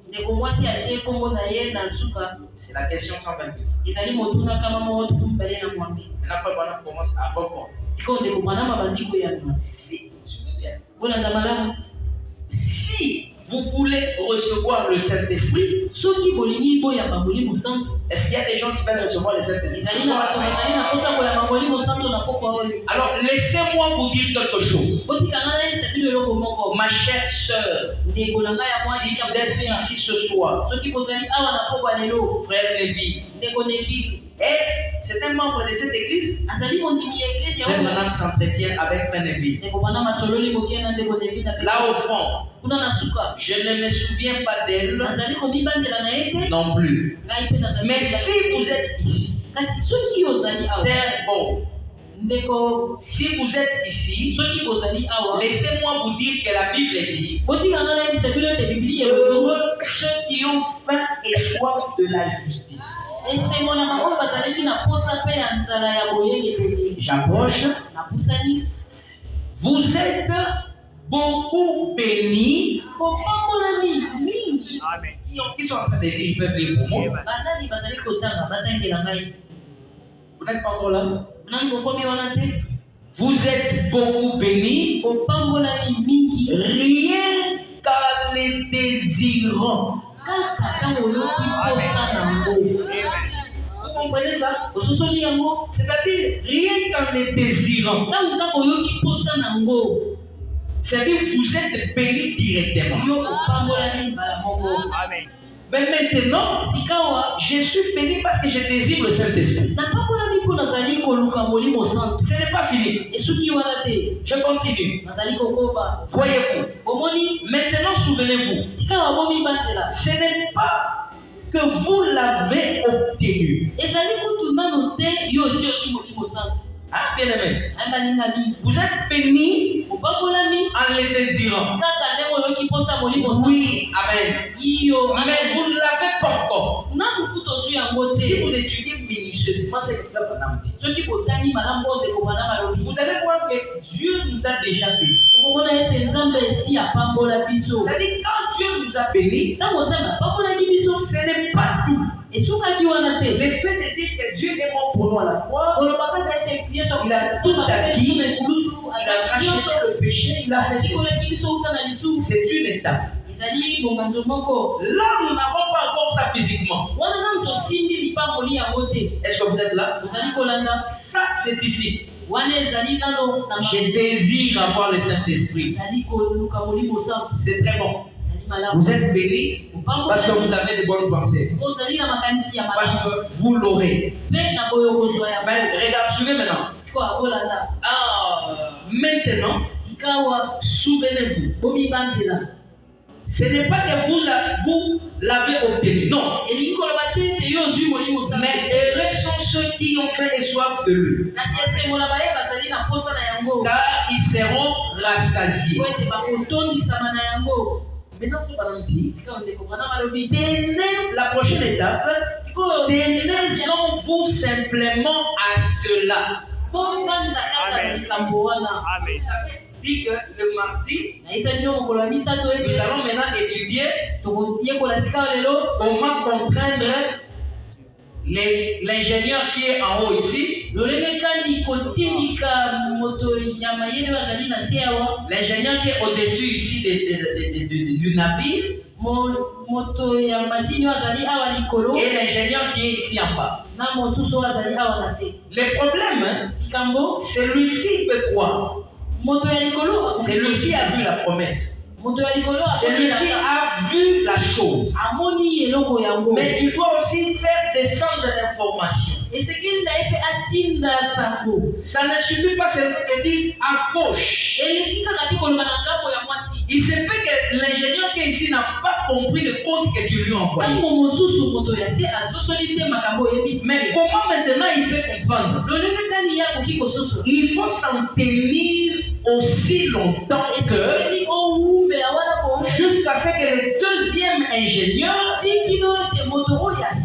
Speaker 2: ndeko mwasi atie nkombo na ye na suka
Speaker 1: C'est la question 128.
Speaker 2: ezali motuna kama moko tuku mibale na mwambe
Speaker 1: Maintenant, Frère Branham commence à répondre.
Speaker 2: sikoyo ndeko mwanama abandi koyamba
Speaker 1: Si, suivez bien.
Speaker 2: bolanda malamu
Speaker 1: Si vous voulez recevoir le Saint-Esprit,
Speaker 2: soki bolingi boyamba molimo santo
Speaker 1: est-ce qu'il y a des gens qui veulent recevoir le Saint-Esprit ce
Speaker 2: ezali na bato
Speaker 1: soir?
Speaker 2: bazali na posa koyamba molimo santo na pokwa oyo
Speaker 1: Alors, laissez-moi vous dire quelque chose.
Speaker 2: botikanga nayebisa bino eloko moko
Speaker 1: Ma chère sœur,
Speaker 2: ndeko na ngai ya
Speaker 1: si
Speaker 2: mwasi ya
Speaker 1: vous êtes
Speaker 2: koteya
Speaker 1: ici ce soir,
Speaker 2: soki bozali awa na pokwa lelo
Speaker 1: frère Lévi,
Speaker 2: ndeko nevi
Speaker 1: c'est un membre de cette église?
Speaker 2: azali mondimi ya eglise
Speaker 1: Frère
Speaker 2: ya
Speaker 1: Branham s'entretient avec frère Lévi.
Speaker 2: ndeko bana masololi mokie na ndeko nevi na
Speaker 1: Là au fond,
Speaker 2: kuna na suka
Speaker 1: je ne me souviens pas d'elle
Speaker 2: nazali komibanzela na ye te
Speaker 1: non plus.
Speaker 2: ngai mpe nazali
Speaker 1: Mais si vous êtes ici,
Speaker 2: kasi soki ozali awa
Speaker 1: c'est bon.
Speaker 2: ndeko
Speaker 1: Si vous êtes ici,
Speaker 2: soki bozali awa
Speaker 1: laissez-moi vous dire que la Bible dit
Speaker 2: botikanga nayebisa bino ete biblia elobi
Speaker 1: heureux ceux qui ont faim et soif de la justice.
Speaker 2: esengonaka oyo bazalaki na posa mpe ya nzala ya boyengebene
Speaker 1: J'approche.
Speaker 2: napusani
Speaker 1: Vous êtes beaucoup bénis.
Speaker 2: kopambolani mingi
Speaker 1: Qui sont en train de lire, ils peuvent lire pour moi.
Speaker 2: banani bazali kotanga batangela ngai
Speaker 1: Vous n'êtes pas encore là.
Speaker 2: nani bokomi wana te
Speaker 1: Vous êtes beaucoup bénis.
Speaker 2: kopambolani mingi
Speaker 1: Rien qu'en les désirant.
Speaker 2: kaka ntango oyoki posa nango
Speaker 1: Vous comprenez ça?
Speaker 2: ososoli yango
Speaker 1: C'est-à-dire, rien qu'en les désirant.
Speaker 2: ntango kaka oyoki posa nango
Speaker 1: C'est-à-dire, vous êtes bénis directement.
Speaker 2: yo opambolani mbala moko
Speaker 1: Mais maintenant,
Speaker 2: sikawa
Speaker 1: je suis béni parce que je désire le Saint-Esprit.
Speaker 2: napambolani mpo nazali koluka molimo santo
Speaker 1: Ce n'est pas fini.
Speaker 2: esuki wana te
Speaker 1: Je continue.
Speaker 2: nazali kokoba
Speaker 1: Voyez-vous.
Speaker 2: omoni
Speaker 1: Maintenant, souvenez-vous.
Speaker 2: sikawa bomibanzela
Speaker 1: Ce n'est pas que vous l'avez obtenu.
Speaker 2: ezali kutu nano te yo osi ozwi molimo santo
Speaker 1: Ah, bien aimé.
Speaker 2: ayembalingami
Speaker 1: Vous êtes bénis
Speaker 2: opambolami
Speaker 1: en les désirant.
Speaker 2: kaka ndenge oyoki posa molimo santo
Speaker 1: Oui, amen.
Speaker 2: iyo
Speaker 1: Mais vous ne l'avez pas encore.
Speaker 2: nanu kutu ozwi yango
Speaker 1: Si vous
Speaker 2: te
Speaker 1: étudiez minutieusement ce que Frère Branham dit,
Speaker 2: soki botangi malamu oyo ndeko bana balobi
Speaker 1: vous allez voir que Dieu nous a déjà bénis.
Speaker 2: okomona ete nzambe esi apambola biso
Speaker 1: C'est-à-dire, quand Dieu nous a bénis,
Speaker 2: ntango nzambe apambolaki biso
Speaker 1: ce n'est pas tout.
Speaker 2: esukaki wana te
Speaker 1: Le fait de dire que Dieu est mort pour nous à la croix,
Speaker 2: koloba kaka ete yesu
Speaker 1: il a tout acquis,
Speaker 2: na ekulusu
Speaker 1: il a racheté le péché, il a fait ceci.
Speaker 2: asikolaki biso uta na lisusu
Speaker 1: C'est une étape.
Speaker 2: ezali bonganzo moko
Speaker 1: Là, nous n'avons pas encore ça physiquement.
Speaker 2: wana nanu tosimbi lipamboli yango te
Speaker 1: Est-ce que vous êtes là?
Speaker 2: ozali kolanda
Speaker 1: Ça, c'est ici.
Speaker 2: wana ezali nano na
Speaker 1: Je désire avoir le Saint-Esprit.
Speaker 2: ezali koluka molimo santo
Speaker 1: C'est très bon.
Speaker 2: ezali malamu
Speaker 1: Vous êtes bénis parce que vous avez de bonnes pensées.
Speaker 2: ozali na makanisi ya
Speaker 1: Parce
Speaker 2: malamu
Speaker 1: que vous l'aurez.
Speaker 2: mpe na boyo kozwa ya
Speaker 1: Mais regarde, suivez maintenant.
Speaker 2: siko akolanda
Speaker 1: Maintenant,
Speaker 2: sikawa
Speaker 1: souvenez-vous.
Speaker 2: bomibanzela
Speaker 1: Ce n'est pas que vous l'avez obtenu. Non.
Speaker 2: elingi koloba te ete yo ozwi molimo santo
Speaker 1: Mais heureux sont ceux qui ont faim et soif de lui,
Speaker 2: kasi esengola baye bazali na posa na yango
Speaker 1: car ils seront rassasiés.
Speaker 2: po ete bakotondisama na yango
Speaker 1: Maintenant, nous allons dire,
Speaker 2: sika ndeko bana balobi
Speaker 1: tenez la prochaine étape,
Speaker 2: sikoyo
Speaker 1: tenez-en-vous simplement à cela.
Speaker 2: bomibanza kaka na likambo wana
Speaker 1: Dit que le mardi,
Speaker 2: nayisa bino mokolo ya misato
Speaker 1: nous
Speaker 2: ete
Speaker 1: allons maintenant étudier
Speaker 2: tokoyekola sika lelo
Speaker 1: comment contraindre l'ingénieur qui est en haut ici, l'ingénieur qui est au-dessus ici du navire, et l'ingénieur qui est ici en bas. Le problème, celui-ci fait quoi? Celui-ci a vu la promesse. Celui-ci a vu la chose. Mais il doit aussi faire descendre l'information. Ça ne suffit pas seulement de dire à gauche. Il se fait que l'ingénieur qui est ici n'a pas compris le code que tu lui as envoyé. Mais comment maintenant il peut comprendre? Il faut s'en tenir aussi longtemps que jusqu'à ce que le deuxième ingénieur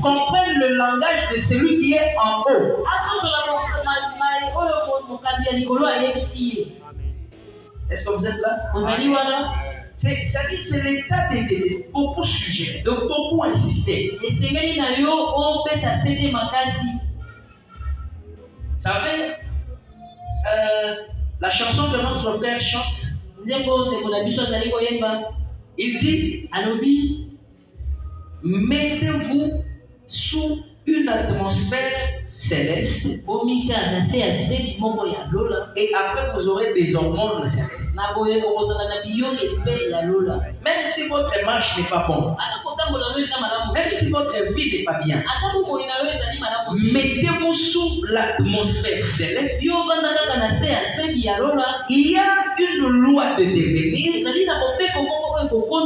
Speaker 1: comprenne le langage de celui qui est en haut. Est-ce que vous êtes là? C'est l'état de beaucoup sujet, de beaucoup insister. Vous savez, la chanson que notre frère chante, il dit, mettez-vous sous une atmosphère céleste et après vous aurez des hormones célestes. Même si votre marche n'est pas bonne, même si votre vie n'est pas bien, mettez-vous sous l'atmosphère céleste. Il y a une loi de devenir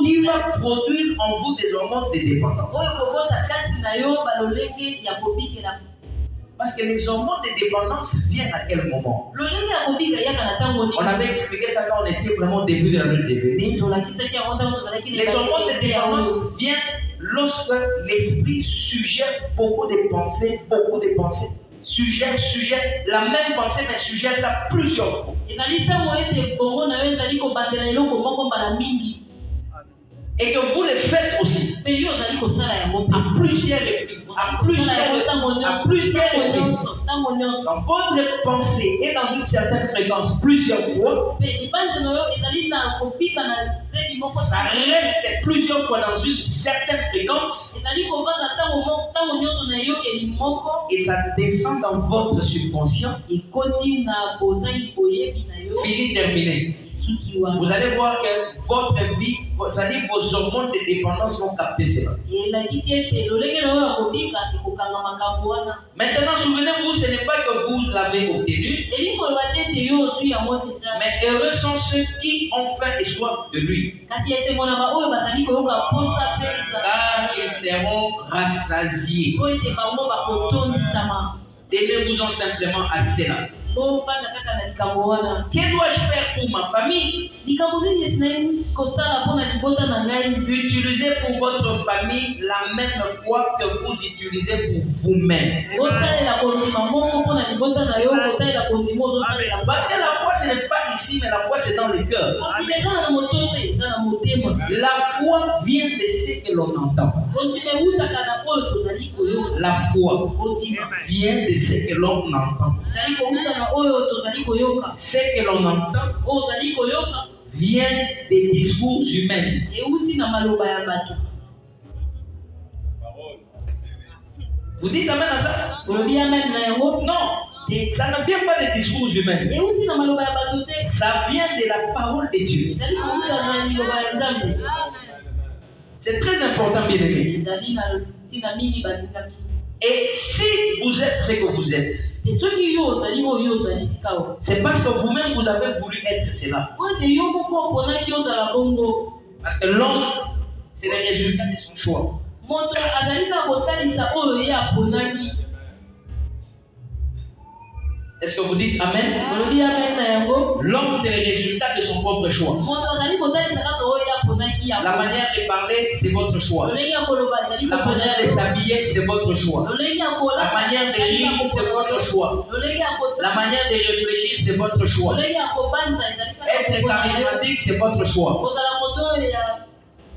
Speaker 1: qui va produire en vous des hormones de dépendance. Parce que les hormones de dépendance viennent à quel moment? On avait expliqué ça quand on était vraiment au début de la lutte devenir. Les hormones de dépendance viennent lorsque l'esprit suggère beaucoup de pensées, suggère la même pensée, mais suggère ça plusieurs fois. Et que vous le faites aussi à plusieurs reprises, à plusieurs reprises. Quand votre pensée est dans une certaine fréquence plusieurs fois, ça reste plusieurs fois dans une certaine fréquence et ça descend dans votre subconscient. Fini, terminé. Vous allez voir que votre vie, c'est-à-dire vos hormones de dépendance vont capter cela. Maintenant, souvenez-vous, ce n'est pas que vous l'avez obtenu, mais heureux sont ceux qui ont faim et soif de lui, car ils seront rassasiés. Donnez-vous-en simplement à cela. Que dois-je faire pour ma famille? Utilisez pour votre famille la même foi que vous utilisez pour vous-même. Parce que la foi, ce n'est pas ici, mais la foi, c'est dans le cœur. La foi vient de ce que l'on entend. La foi vient de ce que l'on entend. Ce que l'on entend vient des discours humains. Vous dites amen à ça? Non, ça ne vient pas des discours humains. Ça vient de la parole de Dieu. C'est très important, bien aimé. Et si vous êtes ce que vous êtes, c'est parce que vous-même vous avez voulu être cela. Parce que l'homme, c'est le résultat de son choix. Est-ce que vous dites amen? L'homme, c'est le résultat de son propre choix. La manière de parler, c'est votre choix. La manière de s'habiller, c'est votre choix. La manière de rire, c'est votre choix. La manière de réfléchir, c'est votre choix. Être charismatique, c'est votre choix.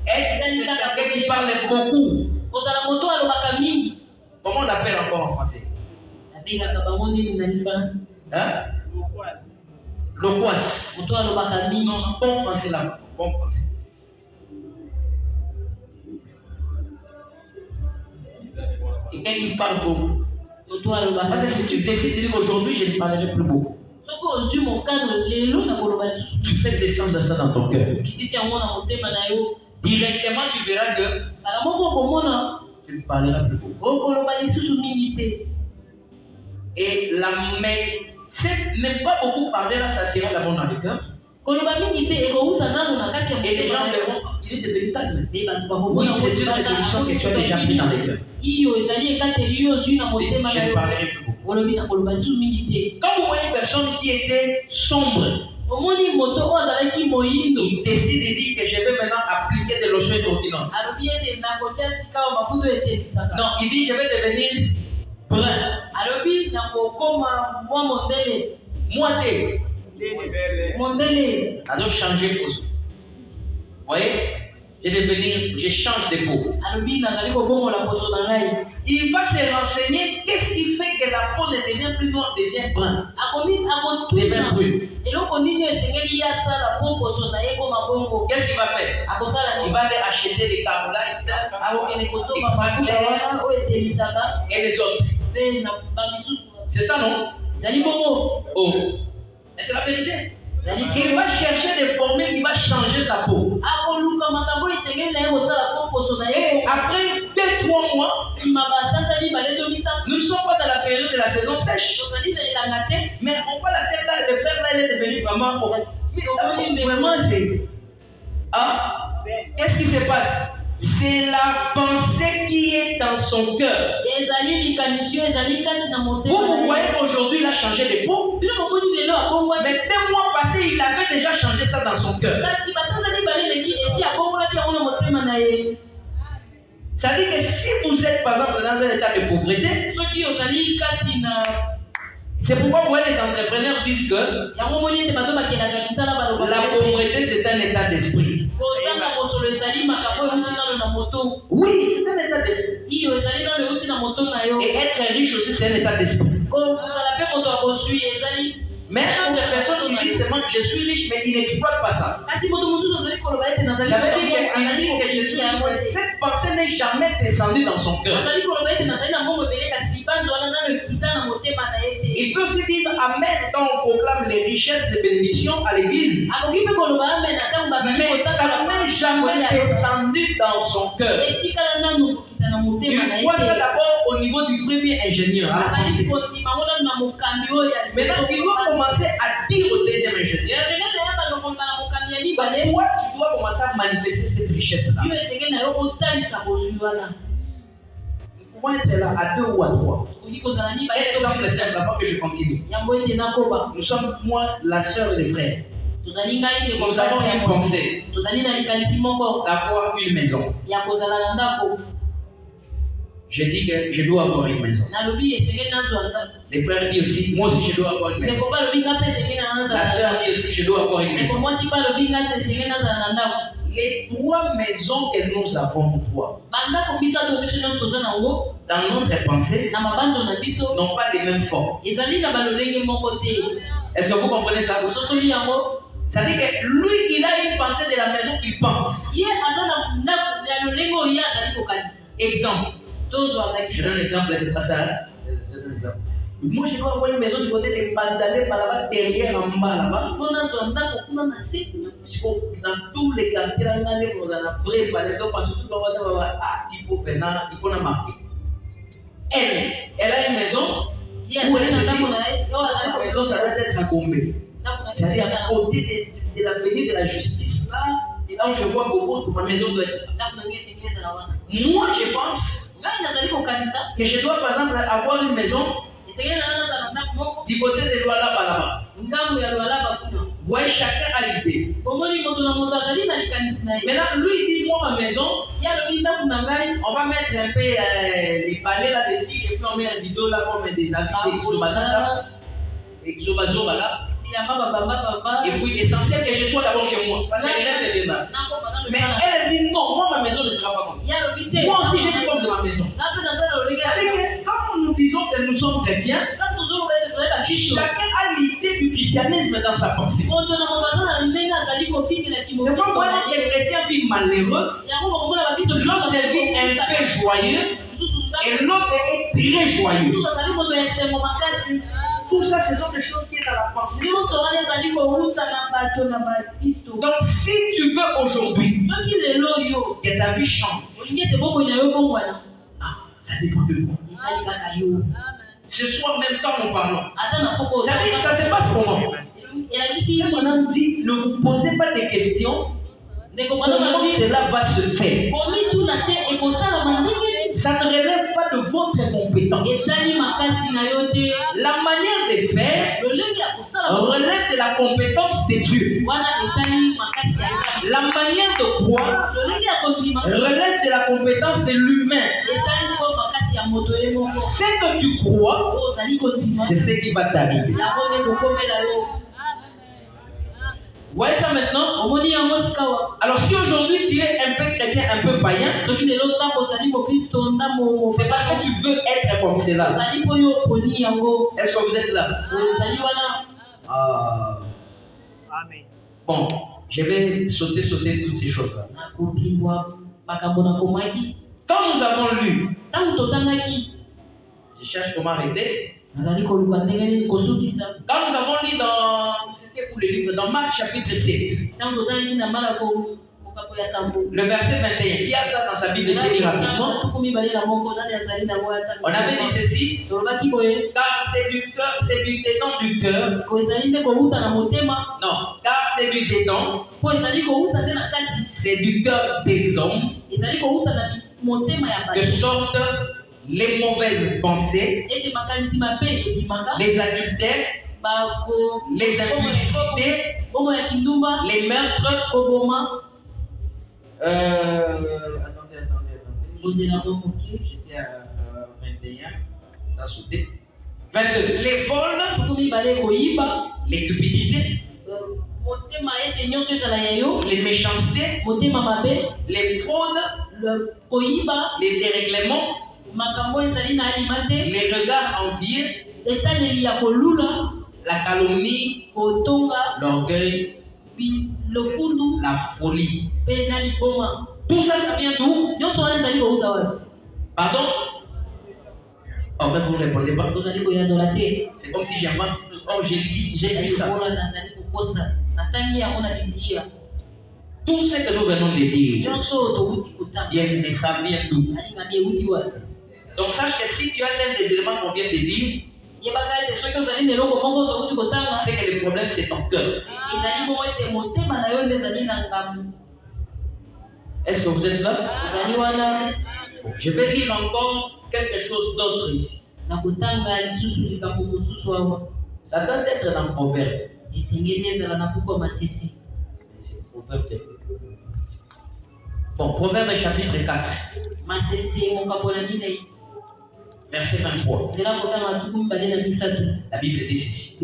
Speaker 1: Être quelqu'un qui parle beaucoup, Comment on l'appelle encore en français? Hein? Loquace. Non, bon français là. Bon français. Et quand il parle beaucoup, parce que si tu décides de dire qu'aujourd'hui je ne parlerai plus beaucoup, tu fais descendre ça dans ton cœur. Directement tu verras que tu ne parleras plus beaucoup. Et même pas beaucoup parler là, ça sera d'abord dans le cœur. Et les gens verront, il est devenu calme. Oui, c'est une résolution que tu as déjà prise dans le cœur. Je ne parlerai plus beaucoup. Quand vous voyez une personne qui était sombre, il décide de dire que je vais maintenant appliquer des lotions hydroquinone. Non, il dit je vais devenir brun. Alors changer pour ça. Vous voyez? Je change de peau. Il va se renseigner qu'est-ce qui fait que la peau ne devient plus noire, devient brun. Devient brune. Qu'est-ce qu'il va faire? Il va aller acheter des carbonates, et les autres. C'est ça, non? Oh. Et c'est la vérité. Il va chercher des formules qui vont changer sa peau. Et après 2-3 mois, nous ne sommes pas dans la période de la saison sèche. Mais on voit la scène là, le frère là, il est devenu vraiment. Mais vraiment, c'est. Ah, qu'est-ce qui se passe? C'est la pensée qui est dans son cœur. Vous voyez qu'aujourd'hui, il a changé de peau. Mais 2 mois passés, il avait déjà changé ça dans son cœur. Ça dit que si vous êtes, par exemple, dans un état de pauvreté, c'est pourquoi vous voyez les entrepreneurs disent que la pauvreté, c'est un état d'esprit. Oui, c'est un état d'esprit. Et être riche aussi, c'est un état d'esprit. Mais une personne qui dit seulement que je suis riche, mais il n'exploite pas ça. Ça veut dire qu'il dit que je suis riche, mais cette pensée n'est jamais descendue dans son cœur. Il peut aussi dire Amen quand on proclame les richesses, les bénédictions à l'église. Mais ça n'est jamais descendu dans son cœur. Il voit ça d'abord au niveau du premier ingénieur. Maintenant, il doit commencer à dire au deuxième ingénieur pourquoi tu dois commencer à manifester cette richesse-là. Nous pouvons être là à 2 ou à 3. Un exemple simple avant que je continue. Nous sommes, moi, la sœur et les frères. Nous avons une pensée d'avoir une maison. Je dis que je dois avoir une maison. Les frères disent aussi, moi aussi je dois avoir une maison. La sœur dit aussi, je dois avoir une maison. Les 3 maisons que nous avons, dans notre pensée, n'ont pas les mêmes formes. Est-ce que vous comprenez ça? Ça veut dire que lui, il a une pensée de la maison qu'il pense. Exemple. Je donne un exemple, c'est pas ça. Je donne un exemple. Moi, je dois avoir une maison du côté de Banzalé, par là-bas, derrière, en bas, là-bas. Dans tous les quartiers, là, on a un vrai balai, donc partout, tout le monde a il faut la marquer. Elle a une maison. Où elle se dit, la maison, ça doit être à Gombe. C'est-à-dire à côté de l'avenue de la justice, là, et là, je vois beaucoup, ma maison doit être. Moi, je pense que je dois, par exemple, avoir une maison du côté de Douala là-bas. Vous voyez, chacun a l'idée. Maintenant, lui dit, moi, ma maison, on va mettre un peu les palais là, des tiges, et puis on met un vidéo là, on met des habits, des exobazoba là. Et puis, l'essentiel que je sois d'abord chez moi. Parce que le reste est débat. Mais elle dit non, moi ma maison ne sera pas comme ça. Moi aussi j'ai une forme de ma maison. Ça veut dire disons que nous sommes chrétiens, chacun a l'idée du christianisme dans sa pensée. C'est pourquoi les chrétiens vivent malheureux, l'autre vit un peu joyeux, et l'autre est très joyeux. Tout ça, ce sont des choses qui sont dans la pensée. Donc, si tu veux aujourd'hui que ta vie change, ça dépend de toi. Ce soir même, quand nous parlons, ça se passe comment? On dit, ne vous posez pas de questions. Comment cela va se faire? Ça ne relève pas de votre compétence. La manière de faire relève de la compétence de Dieu. La manière de croire relève de la compétence de l'humain. Ce que tu crois, c'est ce qui va t'arriver. Vous voyez ça maintenant? Alors si aujourd'hui tu es un peu chrétien, un peu païen, c'est parce que tu veux être comme cela. Est-ce que vous êtes là?
Speaker 3: Amen.
Speaker 1: Bon, je vais sauter toutes ces choses-là. Quand nous avons lu, je cherche comment arrêter. Quand nous avons lu c'était pour le livre, dans Marc chapitre 7, le verset 21, il y a ça dans sa Bible, je lis rapidement. On avait dit ceci, car c'est du dédain du cœur. Non, car c'est du dédain, c'est du cœur des hommes que sortent les mauvaises pensées, les adultères, les impudicités, les meurtres. Attendez. J'étais à 21, ça a sauté. 22. Les vols, les cupidités, les méchancetés, les fraudes, les dérèglements, les regards envieux, la calomnie, l'orgueil, la folie. Tout ça, ça vient d'où? Pardon? Oh, mais vous ne répondez pas. C'est comme si j'invente. Oh, j'ai lu ça. Tout ce que nous venons de dire, bien, ça vient d'où? Donc sache que si tu as l'un des éléments qu'on vient de dire, c'est que le problème c'est ton cœur. Est-ce que vous êtes là? Bon, je vais lire encore quelque chose d'autre ici. Ça doit être dans Proverbe. C'est Proverbe. Bon, Proverbe chapitre 4. Verset 23. La Bible dit ceci.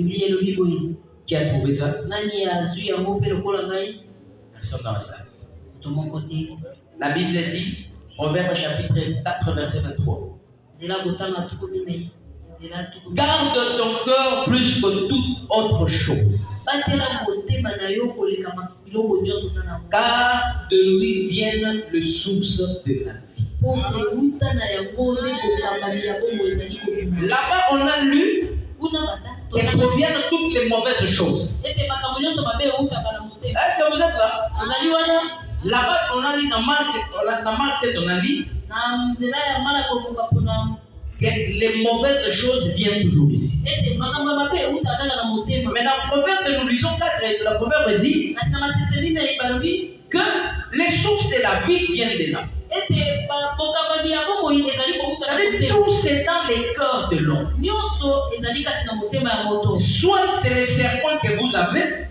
Speaker 1: Qui a trouvé ça? Personne dans la salle. La Bible dit, Proverbe chapitre 4, verset 23. Garde ton cœur plus que toute autre chose, car de lui viennent les sources de la vie. Là-bas, on a lu que proviennent toutes les mauvaises choses. Est-ce que vous êtes là? Là-bas, on a lu dans Marc 7, on a lu que les mauvaises choses viennent toujours ici. Mais dans Proverbe, nous lisons 4, la Proverbe dit que les sources de la vie viennent de là. C'est-à-dire tout c'est dans les cœurs de l'homme. Soit c'est le serpent que vous avez,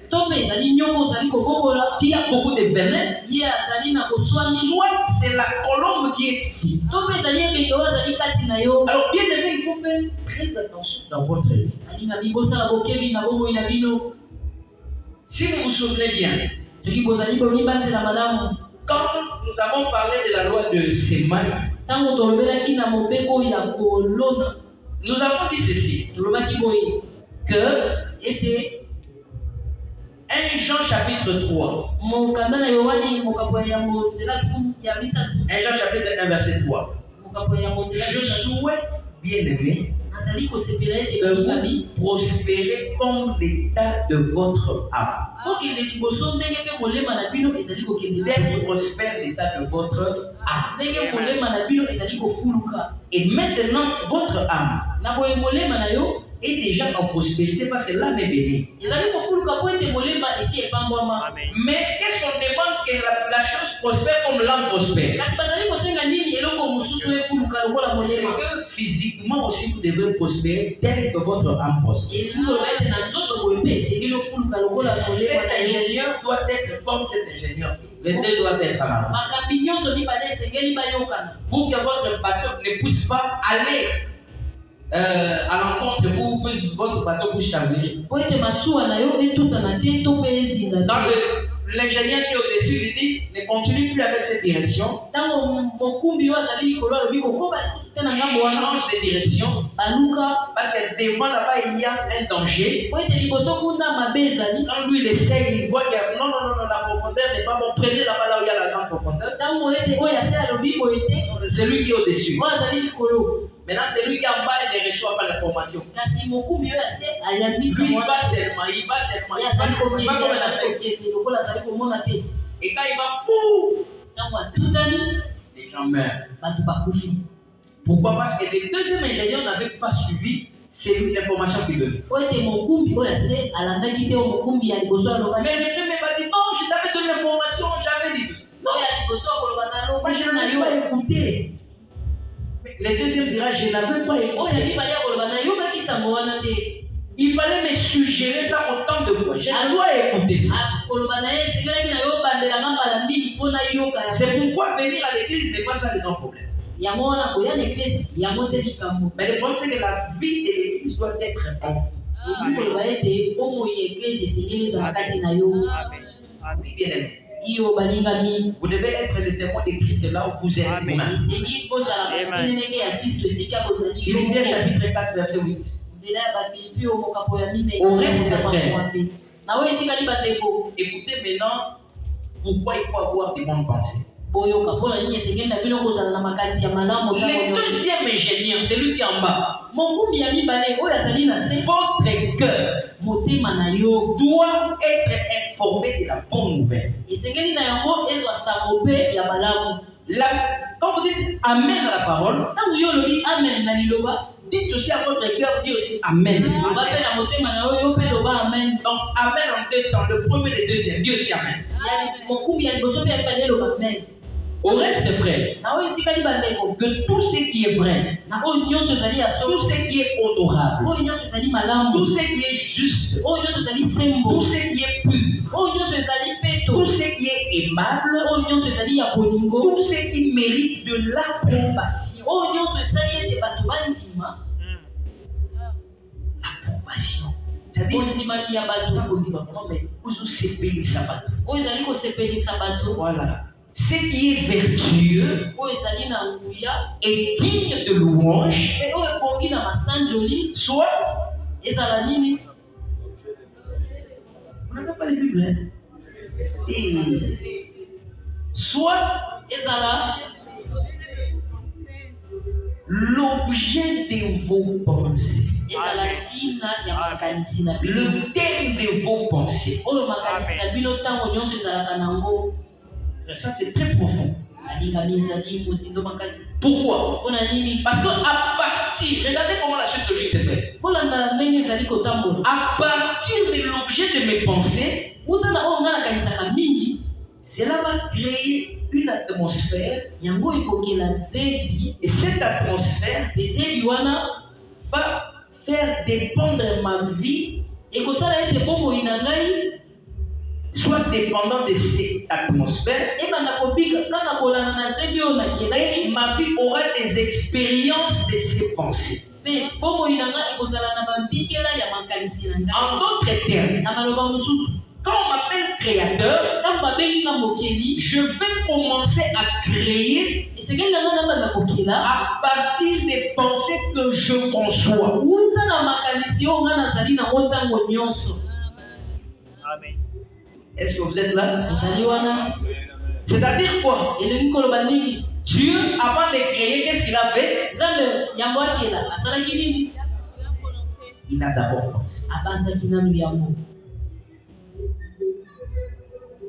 Speaker 1: qui a beaucoup de venin, soit c'est la colombe qui est ici. Alors bien aimé, il faut faire très attention dans votre vie. Si vous vous souvenez bien, quand nous avons parlé de la loi de Semai, Nous avons dit ceci, que 1 Jean chapitre 3. 1 Jean chapitre 1 verset 3. Je souhaite, bien aimé, que vous prospérez comme l'état de votre âme. D'être prospère l'état de votre âme. Et maintenant, votre âme est déjà en prospérité parce que l'âme est bénie. Mais qu'est-ce qu'on demande que la chose prospère comme l'âme prospère? C'est que physiquement aussi vous devez prospérer tel que votre âme prospère. Cet ingénieur doit être comme cet ingénieur. Les deux doivent être amarrés. Pour que votre bateau ne puisse pas aller à l'encontre de vous, votre bateau puisse chavirer. Dans l'ingénieur qui est au-dessus, il dit ne continue plus avec cette direction. Change de direction. Parce que devant là-bas, il y a un danger. Quand lui il essaye, il voit que non, la profondeur n'est pas bon. Prenez là-bas là où il y a la grande profondeur. C'est lui qui est au-dessus. Maintenant, c'est lui qui en bas et ne reçoit pas l'information. Lui, il va seulement. Il va comme un aveugle. Et quand il va, les gens meurent. Pourquoi? Parce que les deuxième ingénieurs n'avaient pas suivi l'information qu'il donnait. Mais le premier m'a dit non, je t'avais donné l'information, j'avais dit tout ça. Non, moi je n'avais pas écouté. Les deuxièmes dira, je n'avais pas écouté. Il fallait me suggérer ça autant de fois. Je dois écouter ça. C'est pourquoi venir à l'église n'est pas ça le grand problème. Mais le problème c'est que la vie de l'église doit être en vous devez être le témoin de Christ là où vous êtes. Philippiens chapitre 4 verset 8. Au reste, frère, écoutez maintenant pourquoi il faut avoir des bonnes pensées. Le deuxième ingénieur, c'est lui qui est en bas. Votre cœur doit être informé de la bonne nouvelle. Quand vous dites Amen à la parole, dites aussi à votre cœur, dites aussi Amen. Donc Amen en deux temps, le premier et le deuxième, dites aussi Amen. Au reste, frère, que tout ce qui est vrai, tout ce qui est honorable, tout ce qui est juste, tout ce qui est pur, tout ce qui est aimable, tout ce qui mérite de l'approbation. L'approbation. C'est-à-dire, voilà. Ce qui est vertueux et digne de louange, soit, vous n'avez pas les Bibles, et soit l'objet de vos pensées, le thème de vos pensées. Ça c'est très profond. Pourquoi? Parce qu'à partir, regardez comment la suite logique s'est faite. À partir de l'objet de mes pensées, cela va créer une atmosphère. Et cette atmosphère va faire dépendre ma vie, soit dépendant de cette atmosphère, et ma vie aura des expériences de ces pensées. En d'autres termes, quand on m'appelle créateur, je vais commencer à créer
Speaker 2: esengeli na nga nabanda kokila
Speaker 1: à partir des pensées que je conçois.
Speaker 2: wuta na makanisi oyo nga nazali nango ntango nyonso.
Speaker 3: Amen.
Speaker 1: Est-ce que vous êtes là?
Speaker 2: Ozali wana
Speaker 1: C'est-à-dire quoi?
Speaker 2: elingi koloba nini?
Speaker 1: Dieu, avant de créer, qu'est-ce qu'il a fait?
Speaker 2: nzambe yango akela asalaki nini?
Speaker 1: Il a d'abord pensé.
Speaker 2: abanzaki nanu yango.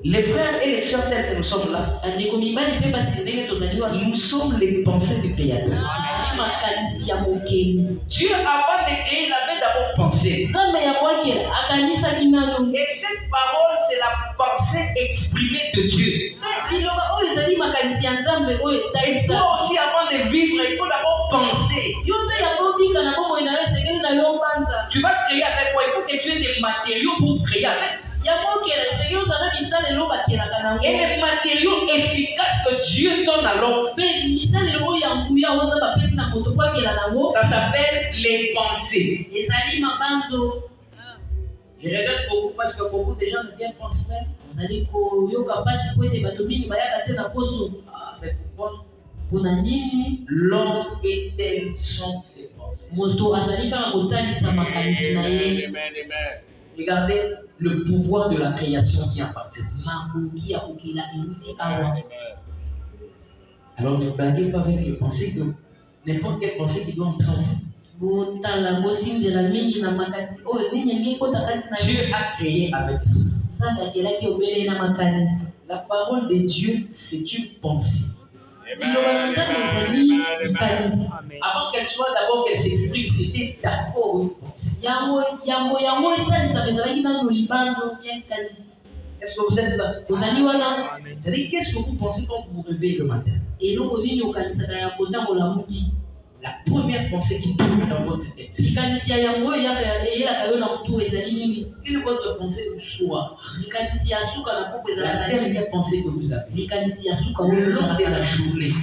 Speaker 1: Les frères et les sœurs tels que nous sommes là,
Speaker 2: bandeko mibali mpe basi ndenge tozali wana
Speaker 1: nous sommes les pensées du Créateur.
Speaker 2: azali makanisi ya mokeli.
Speaker 1: Dieu, avant de créer, il avait d'abord pensé.
Speaker 2: nzambe yango akela akanisaki nanu.
Speaker 1: Et cette parole, c'est la pensée exprimée de Dieu.
Speaker 2: liloba oyo ezali makanisi ya nzambe oyo
Speaker 1: Et
Speaker 2: etalisa.
Speaker 1: toi aussi, avant de vivre, il faut d'abord penser.
Speaker 2: yo mpe yango bika na bomoi na yo esengeli na yo banza.
Speaker 1: Tu vas créer avec quoi? Il faut que tu aies des matériaux pour créer avec.
Speaker 2: yango okela esengeli ozala bisalelo bakelaka nango.
Speaker 1: Et les matériaux efficaces que Dieu donne à l'homme,
Speaker 2: mpe bisalelo oyo ya nguya oza bapesi na moto po akela nango
Speaker 1: ça s'appelle les pensées.
Speaker 2: ezali mabanzo.
Speaker 1: Je regrette beaucoup parce que beaucoup de gens ne viennent penser même.
Speaker 2: ozali koyoka mpasi po ete bato mingi bayaka te na poso.
Speaker 1: Mais pourquoi?
Speaker 2: mpona nini?
Speaker 1: L'homme et telles sont ses pensées.
Speaker 2: moto azali kaka kotalisa makanisi na ye.
Speaker 1: Regardez le pouvoir de la création qui appartient.
Speaker 2: makoki ya kokela euti awa.
Speaker 1: Alors ne blaguez pas avec les pensées que n'importe quelle pensée qui doit entrer en vous.
Speaker 2: botala bosinzela mingi na makanisi oyo nini yangi ekota kati na
Speaker 1: Dieu a créé avec ça.
Speaker 2: nzambe akelaki obele na makanisi.
Speaker 1: La parole de Dieu, c'est une pensée.
Speaker 2: liloba na nzambe ezali likanisi.
Speaker 3: Amen.
Speaker 1: Avant qu'elle soit d'abord qu'elle s'exprime, c'était d'abord une pensée.
Speaker 2: yango etalisaka ezalaki nano libanzo ya likanisi.
Speaker 1: Est-ce que vous êtes là?
Speaker 2: ozali wana
Speaker 3: Amen.
Speaker 1: C'est-à-dire, qu'est-ce que vous pensez quand vous vous réveillez le matin?
Speaker 2: eloko nini okanisaka ya kotambola moki.
Speaker 1: La première pensée qui tourne dans votre tête.
Speaker 2: likanisi ya yango oyo eyelaka yo na motu ezali nini?
Speaker 1: Quelle est votre pensée du soir?
Speaker 2: likanisi ya suka na poko
Speaker 1: La
Speaker 2: ezalaka nini?
Speaker 1: dernière pensée que vous avez.
Speaker 2: likanisi ya suka
Speaker 1: Le
Speaker 2: oyo
Speaker 1: long de
Speaker 2: ezalaka
Speaker 1: la
Speaker 2: na
Speaker 1: journée.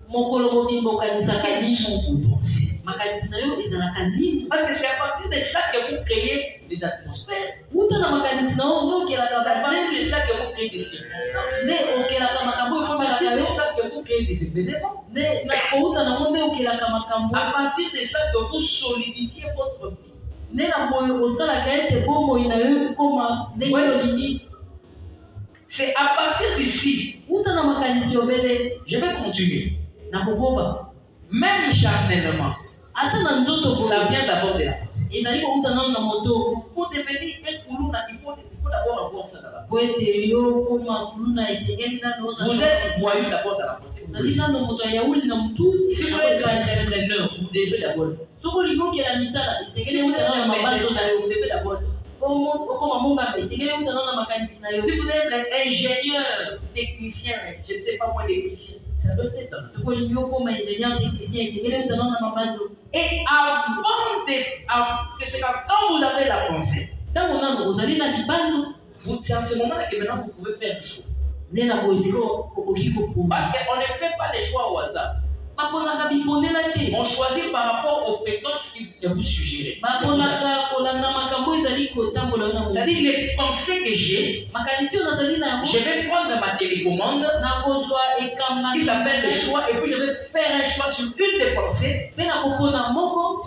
Speaker 2: mokolo mobimba okanisaka
Speaker 1: Quelles
Speaker 2: nini?
Speaker 1: sont vos pensées?
Speaker 2: makanisi na yo ezalaka nini?
Speaker 1: Parce que c'est à partir de ça que vous créez des atmosphères.
Speaker 2: wuta na makanisi na yo nde okelaka
Speaker 1: C'est à
Speaker 2: base
Speaker 1: partir de ça que vous créez des circonstances.
Speaker 2: nde okelaka makambo
Speaker 1: À
Speaker 2: ekomelaka
Speaker 1: partir de
Speaker 2: yo
Speaker 1: ça que vous créez des événements.
Speaker 2: nde na kouta nango nde okelaka makambo
Speaker 1: À partir de ça que vous solidifiez votre vie.
Speaker 2: nde na boye osalaka ete bomoi na yo ekoma ndenge olingi.
Speaker 1: C'est à partir d'ici,
Speaker 2: wuta na makanisi obele
Speaker 1: je vais continuer.
Speaker 2: na kokoba
Speaker 1: Même charnellement,
Speaker 2: asa na nzoto
Speaker 1: ça
Speaker 2: boye
Speaker 1: vient d'abord de la pensée.
Speaker 2: ezali kouta nano na moto
Speaker 1: Pour devenir un koulouna, il faut d'abord avoir ça dans la
Speaker 2: po ete yo koma kuluna esengeli nano
Speaker 1: pensée. Vous êtes voyou d'abord dans la pensée. Vous
Speaker 2: ozali
Speaker 1: le savez.
Speaker 2: nano moto ya yauli na motu.
Speaker 1: Si vous êtes un entrepreneur, vous devez d'abord.
Speaker 2: soko olingi okela misala
Speaker 1: Si
Speaker 2: esengeli
Speaker 1: vous
Speaker 2: wuta
Speaker 1: êtes
Speaker 2: nano
Speaker 1: un
Speaker 2: na mabanzo na
Speaker 1: médecin,
Speaker 2: yo.
Speaker 1: vous devez d'abord.
Speaker 2: okoma monganga esengeli wuta nano na makanisi na yo.
Speaker 1: Si vous êtes un ingénieur, technicien, je ne sais pas moi, électricien, ça doit être dans
Speaker 2: soko olingi okoma ingénieur technicien esengeli wuta nano na mabanzo.
Speaker 1: Et que c'est quand vous avez la pensée,
Speaker 2: ntango nano ozali na libanzo
Speaker 1: c'est à ce moment-là que maintenant vous pouvez faire le choix.
Speaker 2: nde na boye siko okoki kopona.
Speaker 1: Parce qu'on ne fait pas les choix au hasard.
Speaker 2: baponaka bipondela te.
Speaker 1: On choisit par rapport aux fréquences que vous suggérez.
Speaker 2: baponaka kolanda makambo ezali kotambola yo na
Speaker 1: C'est-à-dire les pensées que j'ai,
Speaker 2: makanisi oyo nazali na yango
Speaker 1: je vais prendre ma télécommande
Speaker 2: nakozwa ekamba
Speaker 1: qui s'appelle le choix et puis je vais faire un choix sur une des pensées
Speaker 2: mpe nakopona moko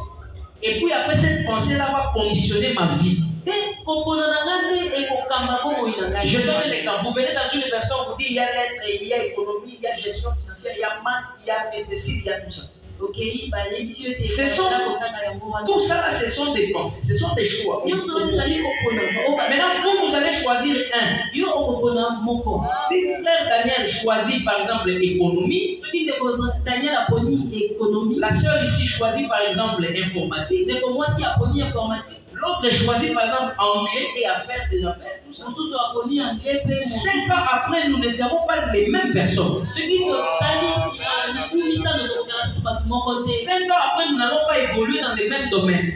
Speaker 1: et puis après cette pensée-là va conditionner ma vie.
Speaker 2: mpe kopona na nga nde ekokamba bomoi na ngai.
Speaker 1: Je donne un exemple. Vous venez dans une version, on vous dit il y a lettres, il y a économie, il y a gestion financière, il y a maths, il y a médecine, il y a tout ça.
Speaker 2: okei bayebisi yo
Speaker 1: Ce sont-
Speaker 2: tekotaka yango wana.
Speaker 1: Tout ça là, ce sont des pensées, ce sont des choix.
Speaker 2: nyonso oyo ezali kopona
Speaker 1: Maintenant, vous allez choisir un.
Speaker 2: yo okopona moko.
Speaker 1: Si frère Daniel choisit par exemple l'économie,
Speaker 2: soki ndeko daniel aponi économie,
Speaker 1: la sœur ici choisit par exemple l'informatique,
Speaker 2: ndeko mwasi aponi informatique,
Speaker 1: l'autre choisit par exemple anglais et affaires des affaires, tout ça.
Speaker 2: mosusu aponi anglais mpe
Speaker 1: 5 ans après, nous ne serons pas les mêmes personnes.
Speaker 2: soki totali nsima mibu mitano tokozala susu bato moko te.
Speaker 1: 5 ans après, nous n'allons pas évoluer dans les mêmes domaines.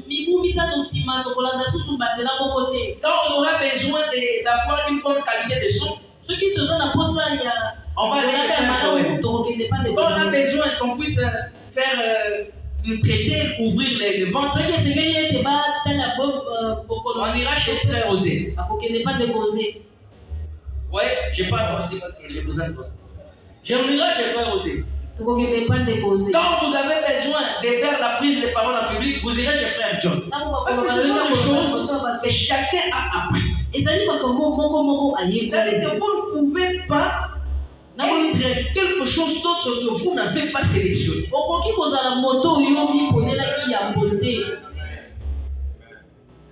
Speaker 2: mibu mitano nsima tokolanda susu banzela moko te.
Speaker 1: Quand on aura besoin d'avoir une bonne qualité de son,
Speaker 2: soki toza na posa ya
Speaker 1: on va aller
Speaker 2: kolanda ya
Speaker 1: chercher un
Speaker 2: malamu
Speaker 1: journal.
Speaker 2: tokokende pa
Speaker 1: Quand on a besoin qu'on puisse faire traiter, ouvrir les ventres,
Speaker 2: soki esengeli ete batala bokolo
Speaker 1: on ira chez frère Osé.
Speaker 2: bakokende pa ndeko oze.
Speaker 1: Ouais, je parle Osé parce qu'il est besoin de ça. J'aimerais, aussi.
Speaker 2: Quand vous avez besoin
Speaker 1: de faire la prise de parole en public, vous irez chez Frère John. Parce que ce sont des choses que chacun a appris. C'est-à-dire que vous ne pouvez pas être quelque chose d'autre que vous n'avez pas sélectionné.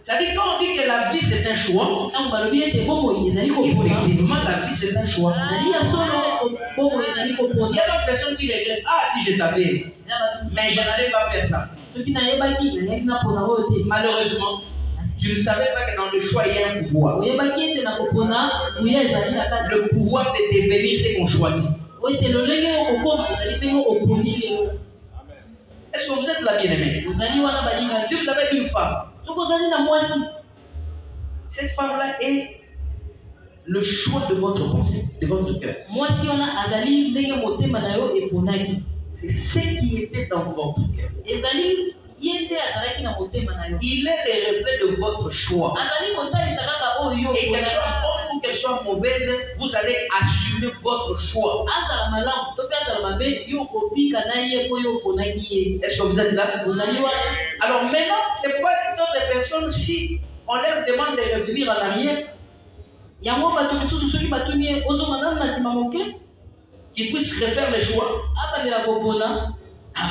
Speaker 1: C'est-à-dire quand on dit que la vie c'est un choix, effectivement la vie c'est un choix. Il y a d'autres personnes qui regrettent, ah si je savais, mais je n'allais pas faire ça. Malheureusement, tu ne savais pas que dans le choix il y a un pouvoir. Le pouvoir de devenir ce qu'on choisit. Est-ce que vous êtes la bien-aimée? Si vous avez une femme, cette femme-là est le choix de votre pensée, de votre cœur. C'est ce qui était dans votre cœur. Il est le reflet de votre choix. Et qu'elle soit bonne ou qu'elle soit mauvaise, vous allez assumer votre choix. Est-ce que vous êtes là? Alors maintenant, c'est pourquoi d'autres personnes, si on leur demande de revenir en arrière, qu'ils puissent refaire le choix.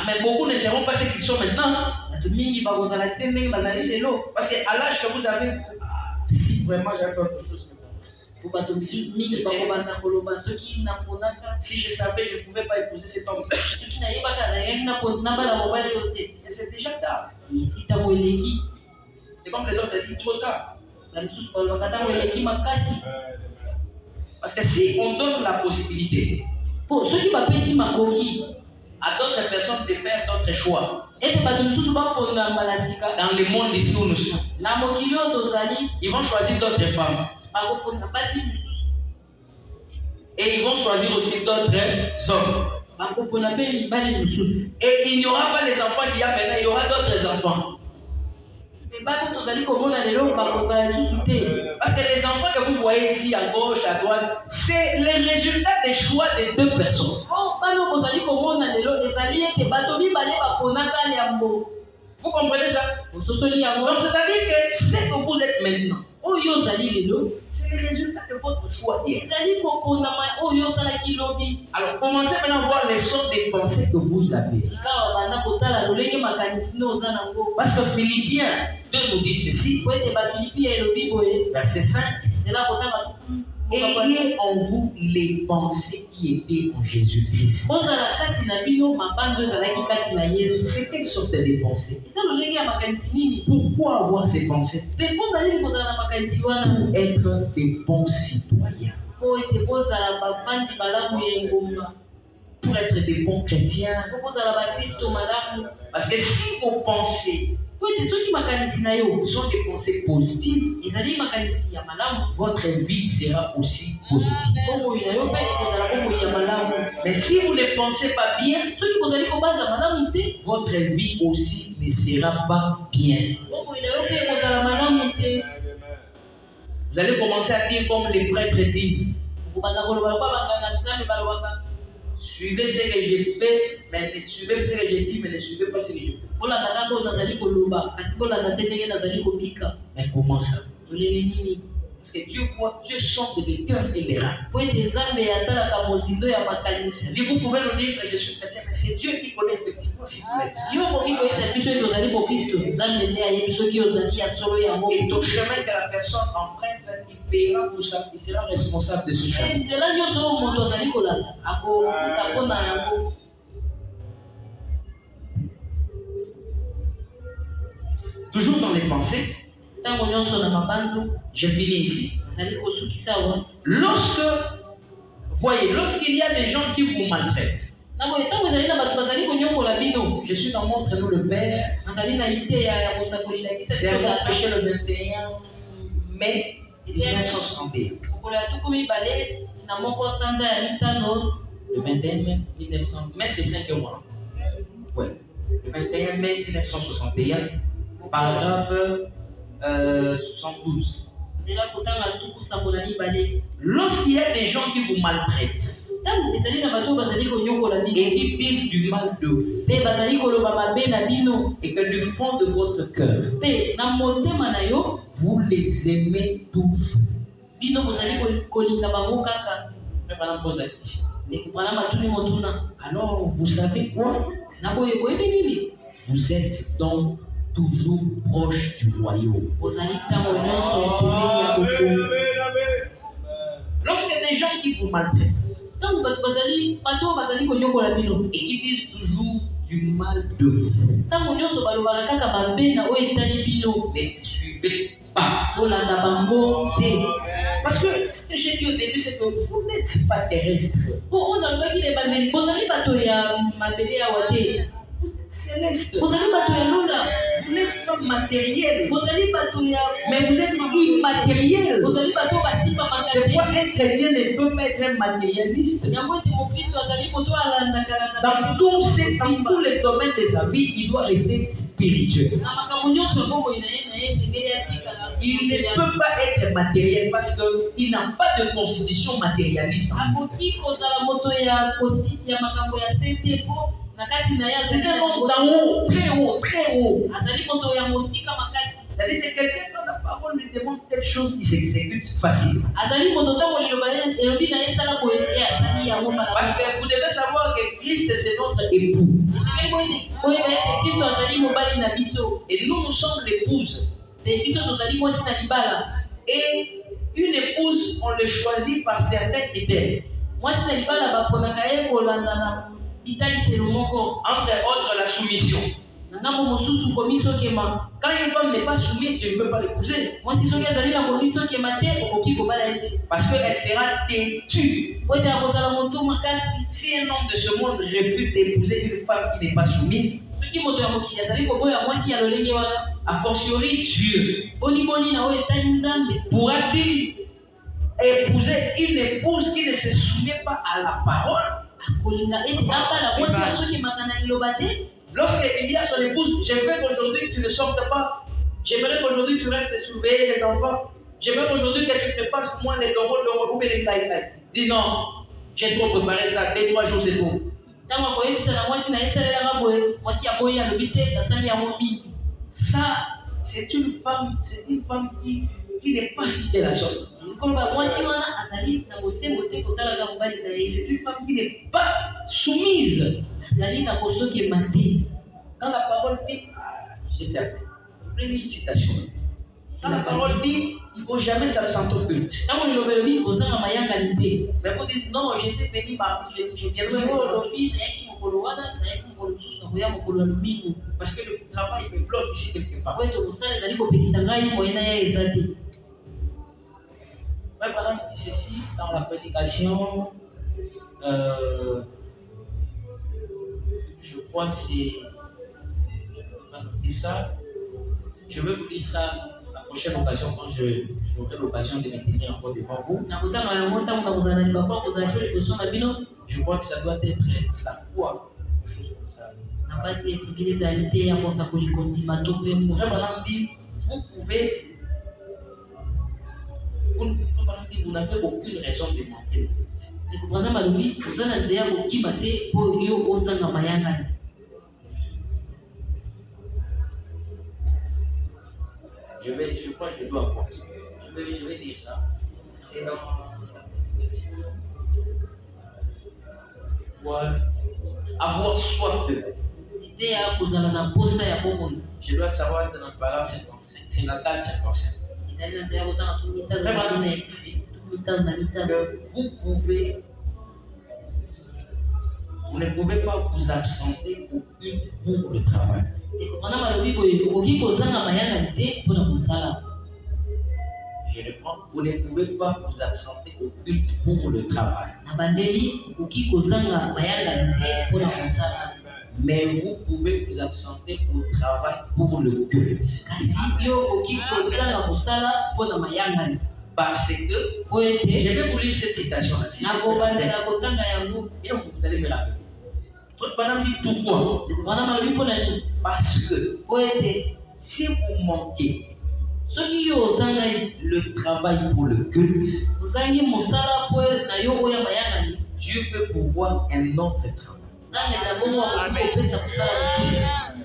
Speaker 1: Mais beaucoup ne seront pas ce qu'ils sont maintenant. Parce qu'à l'âge que vous avez, si vraiment j'avais autre chose. Si je savais, je ne pouvais pas épouser cet homme. Mais c'est déjà tard. C'est comme les autres disent, trop tard. Parce que si on donne la possibilité à d'autres personnes de faire d'autres choix, dans le monde ici où nous sommes, ils vont choisir d'autres femmes. Et ils vont choisir aussi d'autres hommes. Et il n'y aura pas les enfants qu'il y a maintenant, il y aura d'autres enfants. Parce que les enfants que vous voyez ici à gauche, à droite, c'est le résultat des choix des deux personnes. Vous comprenez ça? Donc c'est-à-dire que ce que vous êtes maintenant, c'est le résultat de votre choix d'hier. Alors commencez maintenant à voir les sortes de pensées que vous avez. Parce que Philippiens 2 nous dit ceci, verset 5. Ayez en vous les pensées qui étaient en Jésus-Christ. C'est quelle sorte de pensée? Pourquoi avoir ces pensées? Pour être des bons citoyens. Pour être des bons chrétiens. Parce que si vos pensées sont des pensées positives, votre vie sera aussi positive. Mais si vous ne pensez pas bien, votre vie aussi ne sera pas bien. Vous allez commencer à dire comme les prêtres disent. Suivez ce que j'ai fait, mais suivez ce que j'ai dit, mais ne suivez pas ce que je fais. Mais comment ça? Parce que Dieu voit, Dieu sonde les cœurs et les reins. Vous pouvez nous dire que je suis chrétien, mais c'est Dieu qui connaît effectivement si vous l'êtes. Et au chemin que la personne emprunte, il paiera pour ça, il sera responsable de ce chemin. Toujours dans les pensées, je finis ici. Lorsqu'il y a des gens qui vous maltraitent, je suis dans Montre nous le Père, c'est empêché le 21 mai 1961. Le 21 mai 1900, mais c'est 5 mois. Ouais. Le 21 mai 1961, paragraphe 72. Lorsqu'il y a des gens qui vous maltraitent et qui disent du mal de vous, et que du fond de votre cœur, vous les aimez toujours. Mais madame pose la question. Alors, vous savez quoi? Vous êtes donc toujours proche du royaume. Lorsqu'il y a des gens qui vous maltraitent et qui disent toujours du mal de vous, ne suivez pas. Parce que ce que j'ai dit au début, c'est que vous n'êtes pas terrestre. Céleste. Vous n'êtes pas matériel, mais vous êtes immatériel. C'est pourquoi un chrétien ne peut pas être un matérialiste. Dans tous les domaines de sa vie, il doit rester spirituel. Il ne peut pas être matériel parce qu'il n'a pas de constitution matérialiste. C'est un homme d'en haut, très haut, très haut. C'est-à-dire c'est quelqu'un quand la parole lui demande quelque chose qui s'exécute facilement. Parce que vous devez savoir que Christ c'est notre époux. Et nous sommes l'épouse. Et une épouse, on le choisit par certains critères. Entre autres, la soumission. Quand une femme n'est pas soumise, tu ne peux pas l'épouser. Parce qu'elle sera têtue. Si un homme de ce monde refuse d'épouser une femme qui n'est pas soumise, a fortiori Dieu, pourra-t-il épouser une épouse qui ne se souvient pas à la parole? Lorsqu'il dit à son épouse, j'aimerais qu'aujourd'hui tu ne sortes pas, j'aimerais qu'aujourd'hui tu restes surveiller les enfants, j'aimerais qu'aujourd'hui que tu te passes pour moi les dongos ou les taïtaï. Dis non, j'ai trop préparé ça, dès 3 jours c'est bon. Ça, c'est une femme qui n'est pas fidèle à son. C'est une femme qui n'est pas soumise. Quand la parole dit, j'ai fait appel. Prenez une citation. Quand la parole dit, il ne faut jamais s'absenter au culte. Mais vous dites, non, j'étais venu mardi, je viendrai aujourd'hui. Parce que le travail me bloque ici quelque part. Oui, madame dit ceci dans la prédication. Je crois que c'est. Ça. Je vais vous dire ça la prochaine occasion quand j'aurai l'occasion de me tenir encore devant vous. Je crois que ça doit être la foi, quelque chose comme ça. Madame dit, vous n'avez aucune raison de manquer de Je crois que je dois avoir ça. Je vais dire ça. C'est dans. Avoir soif de vie. Je dois savoir dans notre parole 55. C'est la date 55. Vraiment ici que vous ne pouvez pas vous absenter au culte pour le travail. Je reprends, vous ne pouvez pas vous absenter au culte pour le travail. Mais vous pouvez vous absenter au travail pour le culte. Parce que, je vais vous lire cette citation-là. Et vous allez me la rappeler. Madame dit pourquoi? Parce que si vous manquez
Speaker 2: soki yo ozanga
Speaker 1: le travail pour le culte,
Speaker 2: ozangi mosala po na yo oya mayangani
Speaker 1: Dieu peut pouvoir un autre travail.
Speaker 2: nzambe na bongo akoki kopesa mosala mosusu.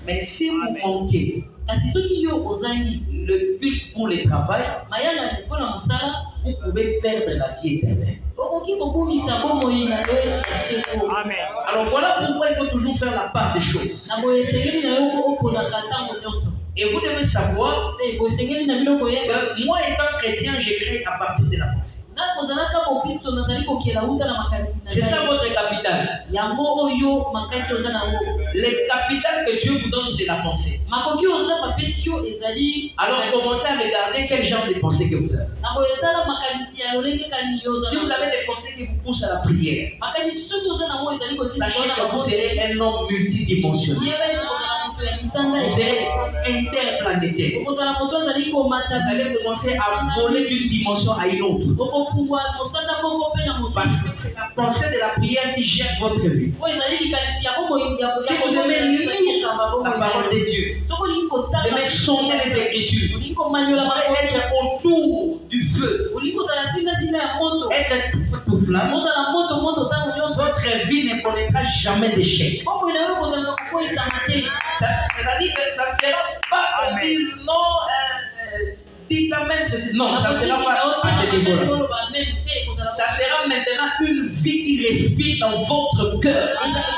Speaker 1: Mais si vous manquez
Speaker 2: kasi soki yo ozangi
Speaker 1: le culte pour le travail,
Speaker 2: mayangani mpo na mosala
Speaker 1: vous pouvez perdre la vie éternelle.
Speaker 2: okoki kobungisa bomoi na yo ya seko.
Speaker 3: Amen.
Speaker 1: Alors voilà pourquoi il faut toujours faire la part des choses.
Speaker 2: na boye esengeli na yo oponaka ntango nyonso.
Speaker 1: Et vous devez savoir
Speaker 2: boye esengeli na biloko yeba
Speaker 1: que moi étant chrétien, j'ai créé à partir de la pensée.
Speaker 2: nga kozalaka mokristo nazali kokela uta na makanisi
Speaker 1: C'est ça votre capital.
Speaker 2: yango oyo makasi oza nango.
Speaker 1: Le capital que Dieu vous donne, c'est la pensée.
Speaker 2: makoki oza bapesi yo ezali
Speaker 1: Alors commencez à regarder quel genre de pensée que vous avez.
Speaker 2: na boye etala makanisi ya lolenge kani yo
Speaker 1: Si vous
Speaker 2: oza
Speaker 1: avez des pensées qui vous poussent à la prière,
Speaker 2: makanisi soki oza nango ezali
Speaker 1: sachez que vous serez un homme multidimensionnel.
Speaker 2: yeba ete kozala moto ya misanga
Speaker 1: Vous serez interplanétaire.
Speaker 2: okozala moto azali komata
Speaker 1: Vous allez commencer à voler d'une dimension à une autre.
Speaker 2: okopumbwa mosanda moko mpe na
Speaker 1: Parce
Speaker 2: mosusu
Speaker 1: que c'est la pensée de la prière qui gère votre vie.
Speaker 2: oyo ezali likanisi ya bomoi
Speaker 1: Si vous aimez lire la parole de Dieu,
Speaker 2: soki olingi
Speaker 1: vous
Speaker 2: kotala
Speaker 1: aimez sonder les Écritures,
Speaker 2: olingi
Speaker 1: vous
Speaker 2: komaniola
Speaker 1: voulez être autour du feu,
Speaker 2: olingi kozala zingazinga ya moto
Speaker 1: être tout flamme,
Speaker 2: ozala moto ntango nyonso
Speaker 1: votre vie ne connaîtra jamais d'échec.
Speaker 2: bomoi na yo kozala kokoyisama te.
Speaker 1: C'est-à-dire que ça ne sera pas qu'on dise non, dites amen, ceci. Non, ça ne sera pas à ce niveau-là. Ça sera maintenant une vie qui respire dans votre cœur.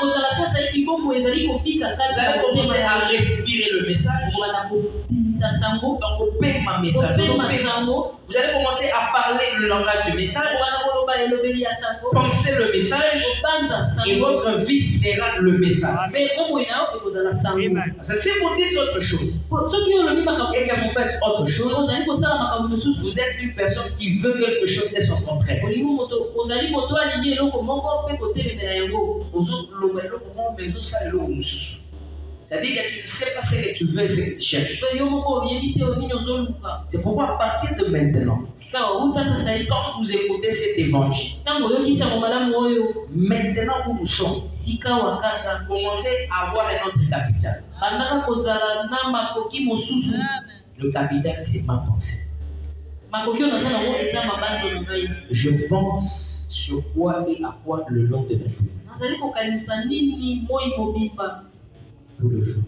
Speaker 1: Vous allez commencer à respirer le message. Donc, au paix ma message. Vous allez commencer à parler le langage du message, penser le message, et votre vie sera le message.
Speaker 3: Amen.
Speaker 1: Si vous dites autre chose et que vous faites autre chose, vous êtes une personne qui veut quelque chose et son contraire. C'est-à-dire que tu ne sais pas ce que tu veux et ce que tu cherches. C'est pourquoi à partir de maintenant, quand vous écoutez cet évangile, maintenant où nous sommes, commencez à avoir un autre capital. Le capital, c'est ma pensée. Je pense sur quoi et à quoi le long de la journée. Pour le jour.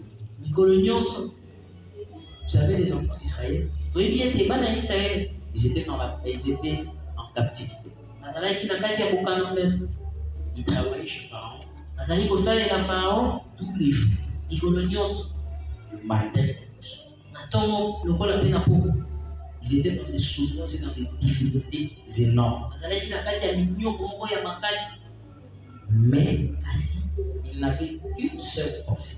Speaker 1: Vous savez, les enfants d'Israël, ils étaient en captivité. Ils travaillaient chez Pharaon tous les jours, du matin. Ils étaient dans des souffrances et dans des difficultés énormes. Mais ils n'avaient qu'une seule pensée.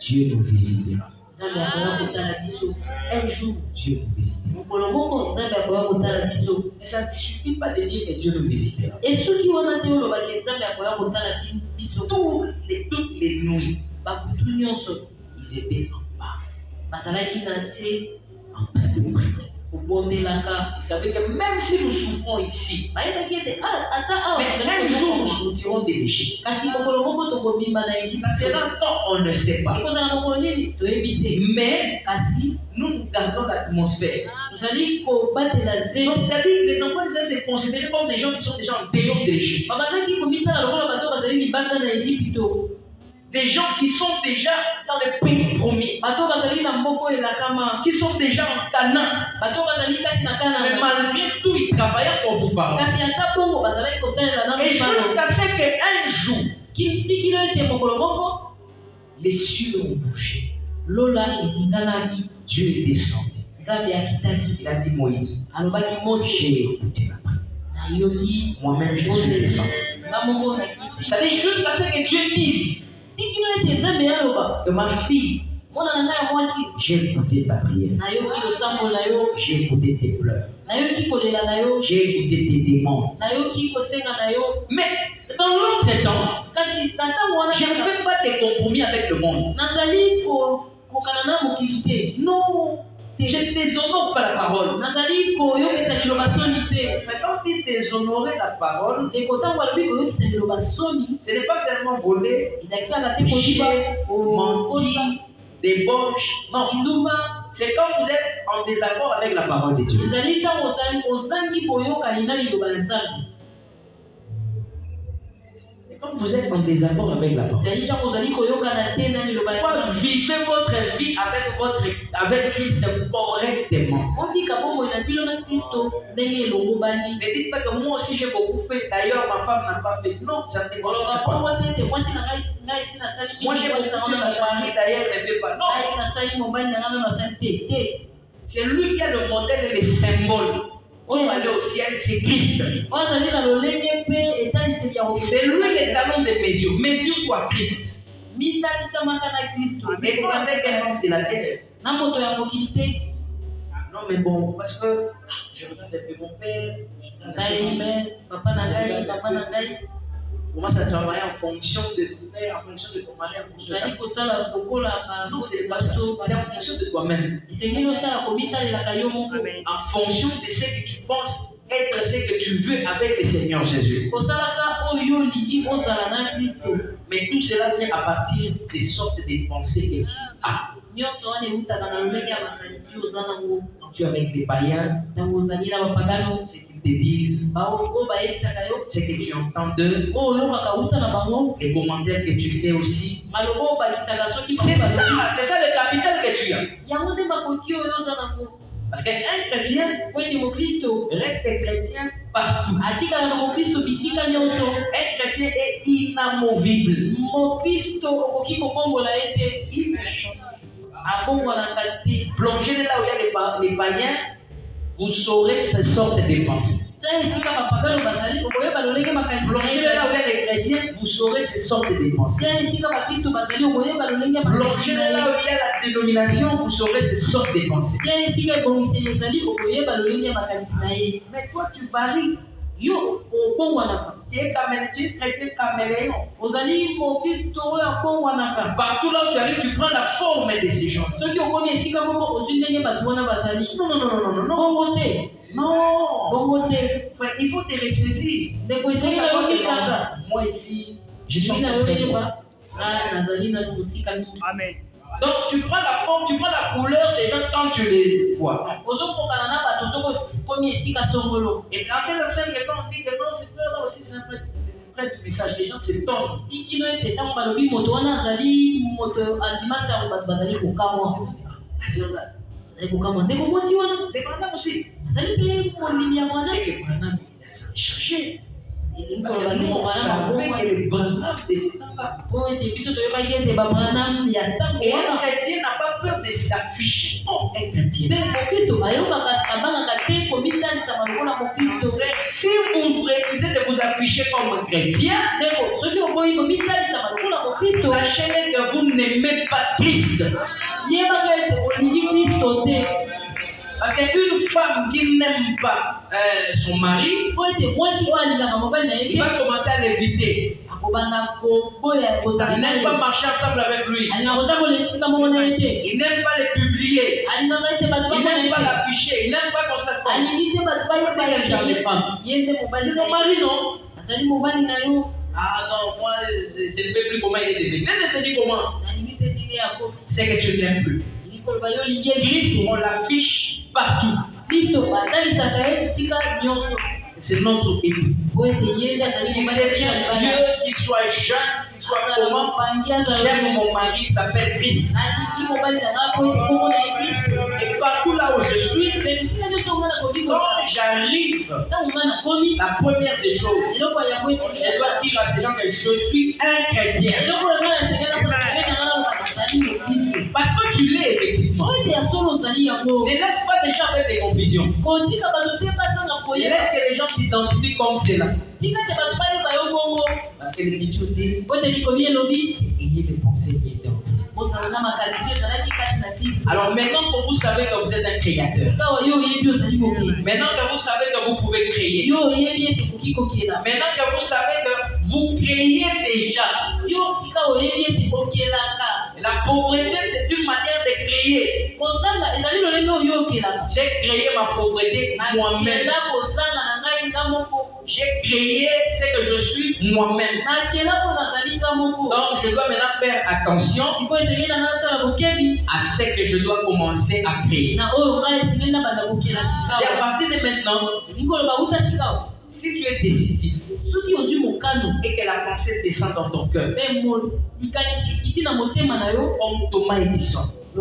Speaker 1: Dieu nous visitera. Un jour, Dieu nous visitera. Mais ça ne suffit pas de dire que Dieu nous visitera. Toutes les nuits, ils étaient en bas, en train de prier. Vous savez que même si nous souffrons ici, mais un jour nous sortirons de l'Égypte. Ça sera quand on ne sait pas. Mais nous gardons l'atmosphère. Donc, c'est-à-dire que les enfants d'Israël se considèrent comme des gens qui sont déjà en dehors de l'Égypte. Des gens qui sont déjà dans le pays promis, qui sont déjà en Canaan, mais malgré tout, ils travaillaient pour Pharaon. Et jusqu'à ce qu'un jour, les cieux ont bougé. Dieu est descendu. Il a dit Moïse, j'ai écouté la prière. Moi-même, je suis descendu. C'est-à-dire jusqu'à ce que Dieu dise que ma fille, j'ai écouté ta prière, j'ai écouté tes pleurs, j'ai écouté tes demandes. Mais dans l'autre temps, je ne fais pas de compromis avec le monde. Non, je ne déshonore pas la parole. Mais quand tu déshonorer la parole, ce n'est pas seulement voler, tricher, mentir, débauche. Non, c'est quand vous êtes en désaccord avec la parole de Dieu. Quand vous êtes en désaccord avec la parole, pourquoi vivez votre vie avec Christ correctement? Ne dites pas que moi aussi j'ai beaucoup fait, d'ailleurs ma femme n'a pas fait. Non, ça ne dérange pas. Moi j'ai beaucoup fait, mon mari d'ailleurs ne fait pas. Non, c'est lui qui a le modèle et le symbole. On va aller au ciel, c'est Christ. C'est lui le talon de mesure. Mesure-toi Christ. Et pas avec un homme de la terre. Non, mais bon, parce que je regarde un peu mon père. On commence à travailler en fonction de ton père, en fonction de ton mari, en fonction de ton mari. Non, c'est pas ça. C'est en fonction de toi-même. En fonction de ce que tu penses être ce que tu veux avec le Seigneur Jésus. Mais tout cela vient à partir des sortes de pensées que tu as. Quand tu es avec les païens, ce qu'ils te disent, ce que tu entends d'eux, les commentaires que tu fais aussi. C'est ça le capital que tu as. Parce qu'un chrétien reste chrétien partout. Un chrétien est inamovible. Il ne change. Plongez là où il y a les païens, vous saurez ces sortes de pensées. Plongez là où il y a les chrétiens, vous saurez ces sortes de pensées. Plongez là où il y a la dénomination, vous saurez ces sortes de pensées. Mais toi, tu varies. Tu es chrétien caméléon. Partout là où tu arrives, tu prends la forme de ces gens. Non. Il faut te ressaisir. Moi ici, je suis en train de Amen. Donc tu prends la forme, tu prends la couleur des gens quand tu les vois. Et quand le Seigneur dit que non, c'est frère là aussi, c'est un prêtre du message des gens, c'est ton. Dépendant aussi. C'est que Branham il a changé. Parce que nous, on savait que le Branham de ce temps-là. Et un chrétien n'a pas peur de s'afficher comme un chrétien. Si vous refusez de vous afficher comme un chrétien, sachez que vous n'aimez pas Christ. Parce qu'une femme qui n'aime pas son mari, il va commencer à l'éviter. Il n'aime pas marcher ensemble avec lui. Il n'aime pas les publier. Il n'aime pas l'afficher. Il n'aime pas qu'on s'attende. C'est ton mari, non? Ah non, moi je ne sais plus comment il est devenu. Qu'est-ce que tu dis comment? C'est que tu ne l'aimes plus. Christ, on l'affiche partout. C'est notre époux. Qu'il devient vieux, qu'il soit jeune, qu'il soit comment. J'aime mon mari, il s'appelle Christ. Et partout là où je suis, quand j'arrive, la première des choses, je dois dire à ces gens que je suis un chrétien. Parce que tu l'es effectivement. Ne laisse pas des gens avec des confusions. Laisse que les gens t'identifient comme cela. Parce que l'Écriture dit ayez les pensées qui étaient en Christ. Alors maintenant que vous savez que vous êtes un créateur, maintenant que vous savez que vous pouvez créer, maintenant que vous savez que vous créez déjà, la pauvreté c'est une manière de créer. J'ai créé ma pauvreté moi-même. J'ai créé ce que je suis moi-même. Donc je dois maintenant faire attention à ce que je dois commencer à créer. Et à partir de maintenant, si tu es décisif et que la pensée descend dans ton cœur, comme Thomas Edison, qui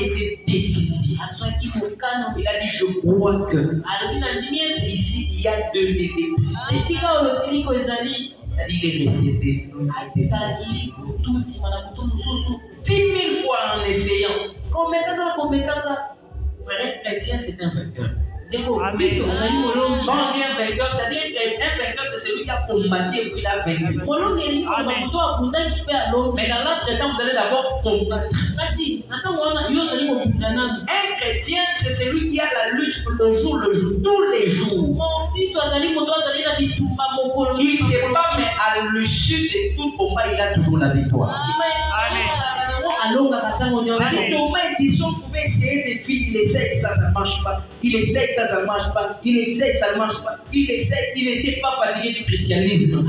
Speaker 1: était décisif, il a dit je crois que ici il y a de l'électricité. C'est-à-dire qu'il est resté 10 000 fois en essayant. Vrai chrétien, c'est un vainqueur. Quand on dit un vainqueur, c'est-à-dire qu'un vainqueur, c'est celui qui a combattu et puis il a vaincu. Mais dans l'entretemps, vous allez d'abord combattre. Un chrétien, c'est celui qui a la lutte le jour, tous les jours. Il ne sait pas, mais à l'issue de tout combat, il a toujours la victoire. Thomas Edison pouvait essayer des filles, il essaye, ça ne marche pas. Il essaye, ça ne marche pas. Il essaye, ça ne marche pas. Il essaye, il n'était pas fatigué du christianisme.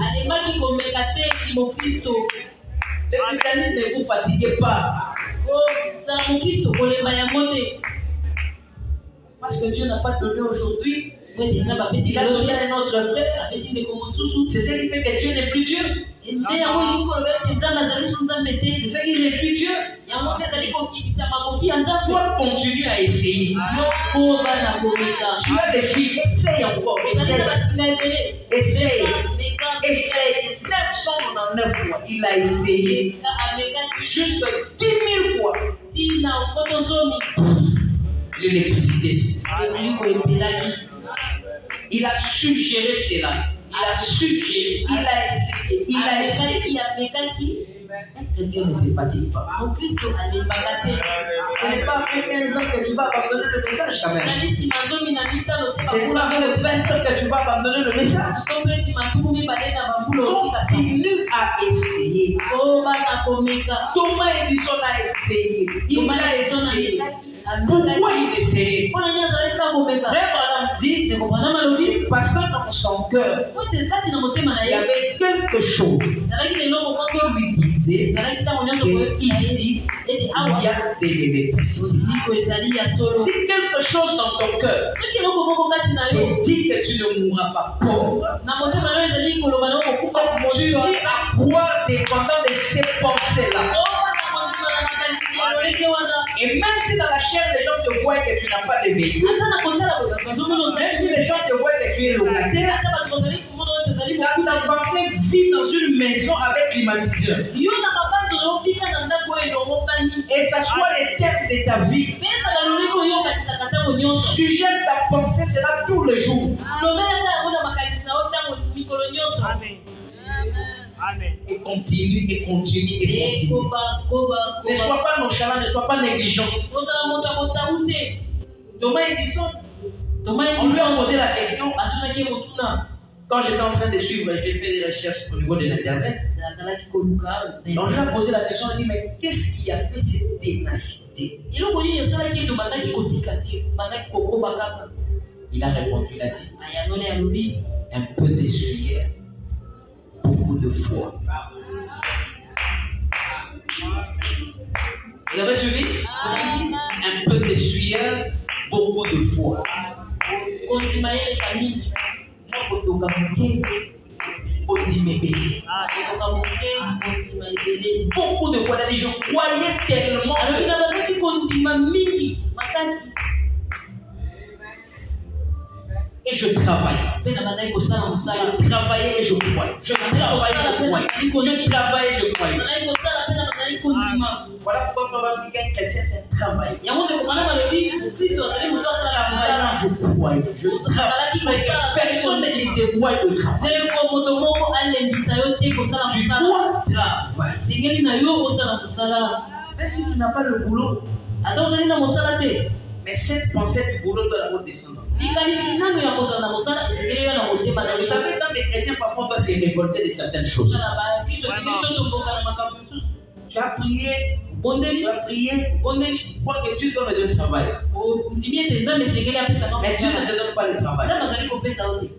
Speaker 1: Le christianisme ne vous fatiguez pas. Parce que Dieu n'a pas donné aujourd'hui. Il a donné à notre frère. C'est ce qui fait que Dieu n'est plus Dieu. C'est ça qui réduit Dieu. Toi, continue à essayer. Tu as des filles, essaye encore. Essaye. 999 fois, il a essayé. Juste 10 000 fois. L'électricité. Il a suggéré cela. Il a suggéré, il a essayé. Un chrétien ne se fatigue pas. Ce n'est pas après 15 ans que tu vas abandonner le message quand même. C'est pas après 20 ans que tu vas abandonner le message. Continue à essayer. Thomas Edison a essayé. Il a essayé. Pourquoi il essayait? Madame dit, parce que dans son cœur, il y avait quelque chose qui lui disait qu'ici, il y a de l'électricité. Si quelque chose dans ton cœur te dit que tu ne mourras pas pauvre, continue à croire dépendant de ces pensées-là. Et même si dans la chair, les gens te voient que tu n'as pas de véhicule, même si les gens te voient que tu es locataire, ta pensée vit dans une maison avec climatiseur. Et ça soit les thèmes de ta vie. Sujet de ta pensée sera tous les jours. Amen. Et continue. Ne sois pas nonchalant, ne sois pas négligent. Thomas Edison, on lui a posé la question. Quand j'étais en train de suivre, j'ai fait des recherches au niveau de l'internet. On lui a posé la question, on a dit, mais qu'est-ce qui a fait cette ténacité? Il a répondu, il a dit, un peu de sueur, beaucoup de foi. Vous avez suivi? Un peu de sueur, beaucoup de foi. Beaucoup de fois, je croyais tellement. Et je travaille. Je travaillais et je croyais. Je travaillais et je croyais. Voilà pourquoi Frère dit qu'un chrétien c'est un travail. Je croyais. Je travaillais. Personne ne te dévoile de travail. Tu dois travailler. Même si tu n'as pas le boulot. Mais cette pensée du boulot doit la redescendre. Vous savez, quand les chrétiens parfois doivent se révolter de certaines choses. Tu as prié, tu crois que Dieu doit me donner le travail. Mais Dieu ne te donne pas le travail.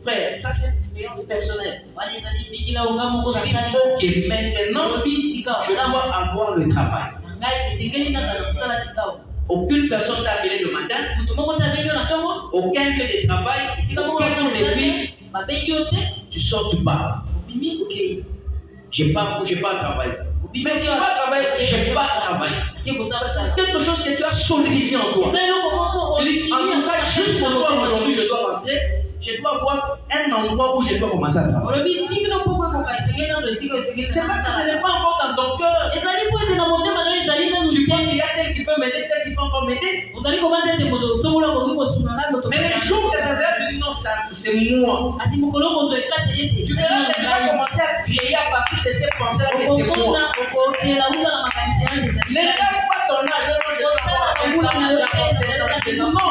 Speaker 1: Frère, ça c'est une expérience personnelle.
Speaker 2: Wale ezali mikila onga moko
Speaker 1: Je
Speaker 2: na
Speaker 1: dis,
Speaker 2: sali.
Speaker 1: ok, maintenant, je dois avoir le travail.
Speaker 2: Ngai esengeli nazala kosala sika.
Speaker 1: Aucune personne t'a appelé le matin,
Speaker 2: Moto moko tabengi yo na ntongo.
Speaker 1: aucun lieu de travail,
Speaker 2: Esika moko
Speaker 1: aucun lieu de vie,
Speaker 2: babengi yo te.
Speaker 1: tu sors, tu pars.
Speaker 2: Obimi okei.
Speaker 1: J'ai pas travaillé. Mais tu vas travailler, j'ai pas travaillé. C'est quelque chose que tu as solidifié en toi. Tu dis, en tout cas, juste pour soir aujourd'hui, je dois rentrer, je dois avoir un endroit où je dois commencer à travailler. C'est parce que ce n'est pas encore dans ton cœur. Tu penses qu'il y a tel qui peut m'aider, tel qui peut encore m'aider. Mais les jours que ça sera, tu dis non, ça, c'est moi. Tu verras que tu vas commencer à prier à partir de ces pensées-là que c'est moi. Ne regarde pas ton âge, non, je suis encore à 20 ans, j'ai 16 ans, 16 ans. Non.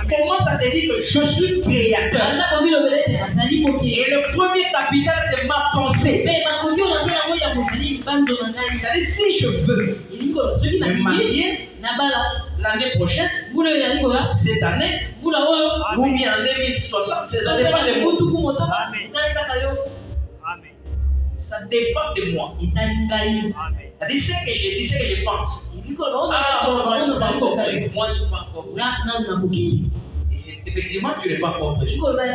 Speaker 1: Commence à te dire que je suis créateur. Et le premier capital, c'est ma pensée. C'est-à-dire, si je veux me marier l'année prochaine, cette année, ou bien en 2060, ça ne dépend de moi. Ça dépend de moi. C'est-à-dire, ce que je dis, ce que je pense. Ah, bon, moi, je ne suis pas encore prêt. Moi, je ne suis pas encore prêt. Et c'est effectivement, tu n'es pas encore prêt. Sinon, tu vas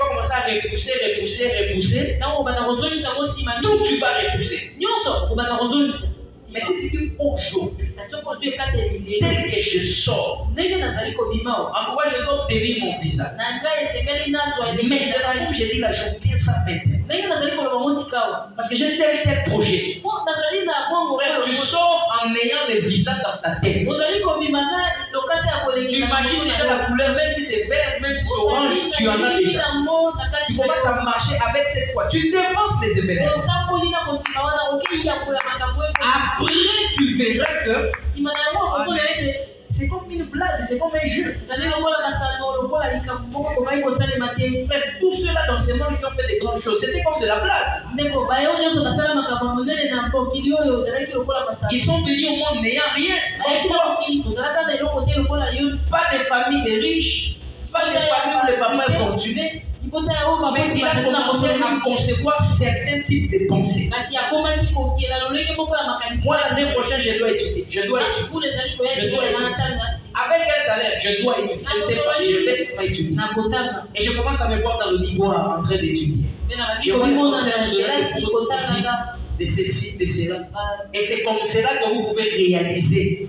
Speaker 1: commencer à repousser. Donc, tu vas repousser. Mais si tu dis aujourd'hui, tel que je sors, en quoi je dois obtenir mon visa. Maintenant, comme je dis là, je tiens ça maintenant. Parce que j'ai tel projet. Frère, tu sors en ayant le visa dans ta tête. Tu imagines déjà la couleur, même si c'est vert, même si c'est orange, tu en as déjà. Tu commences à marcher avec cette foi. Tu dépenses les événements. Après, tu verras que c'est comme une blague, c'est comme un jeu. Tout ceux-là dans ce monde qui ont fait des grandes choses, c'était comme de la blague. Ils sont venus au monde n'ayant rien. Pas de famille de riches, pas de famille où le papa est fortuné. Mais il a commencé à concevoir certains types de pensées. Moi, l'année prochaine, je dois étudier. Avec quel salaire? Je dois étudier. Je ne sais pas, je vais étudier. Et je commence à me voir dans le divoir en train d'étudier. Je vois les concerts de ceci, de cela. Et c'est comme cela que vous pouvez réaliser.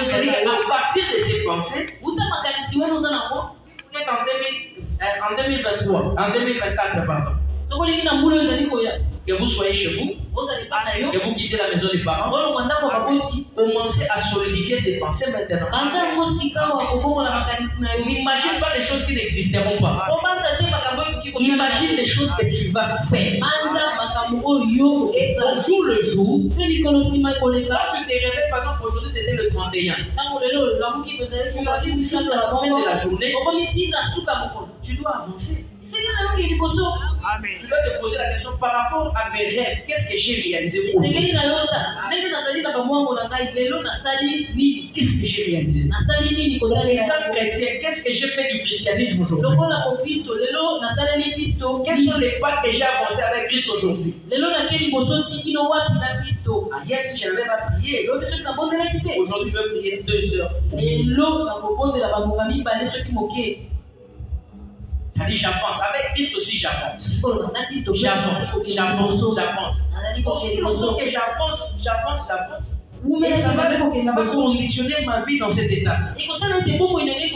Speaker 1: C'est-à-dire qu'à partir de ces pensées, en 2023, en 2024, pardon, que vous soyez chez vous, que vous quittez la maison des parents, commencez à solidifier ces pensées maintenant. N'imagine pas les choses qui n'existeront pas. Imagine les choses que tu vas faire. Et au jour le jour, quand tu te réveilles, par exemple, aujourd'hui c'était le 31. Tu vas dire juste à la fin de la journée, tu dois avancer.
Speaker 2: Amen.
Speaker 1: Tu dois te poser la question par rapport à mes rêves. Qu'est-ce que j'ai réalisé aujourd'hui? Qu'est-ce que j'ai réalisé? Étant chrétien, qu'est-ce que j'ai fait du christianisme aujourd'hui? Quels sont les pas que j'ai avancés avec Christ aujourd'hui? Ah, hier, si je n'avais pas prié, aujourd'hui je vais prier 2 heures. Ça dit j'avance. Avec Christ aussi j'avance. J'avance. Aussi longtemps que j'avance. Et ça va conditionner ma vie dans cet état. Vous verrez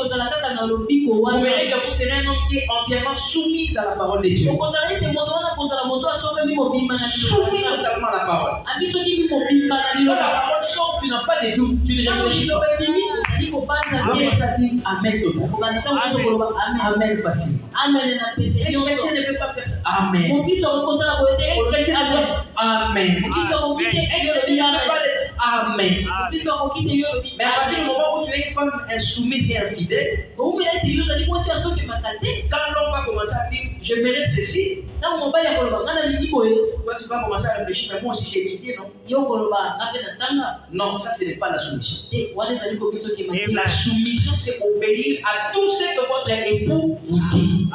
Speaker 1: que vous serez un homme qui est entièrement soumis à la parole de Dieu. Soumis totalement à la parole. Quand la parole sort, tu n'as pas de doute, tu ne réfléchis pas. Alors ça dit Amen totalement. Amen facile. Et le chrétien ne peut pas faire ça. Amen. Et le chrétien ne peut pas. Amen. Et le chrétien ne peut pas être Amen. Mais à partir du moment où tu es une femme insoumise et infidèle, quand l'homme va commencer à dire j'aimerais ceci,
Speaker 2: ntango mobali akoloba nga nalingi boye
Speaker 1: Toi, tu vas commencer à réfléchir, mais moi aussi j'ai étudié, non?
Speaker 2: yo koloba nga mpe natanga
Speaker 1: Non, ça, ce n'est pas la soumission.
Speaker 2: te wana ezali kobiso ke
Speaker 1: La soumission, c'est obéir à tout ce que votre époux vous dit.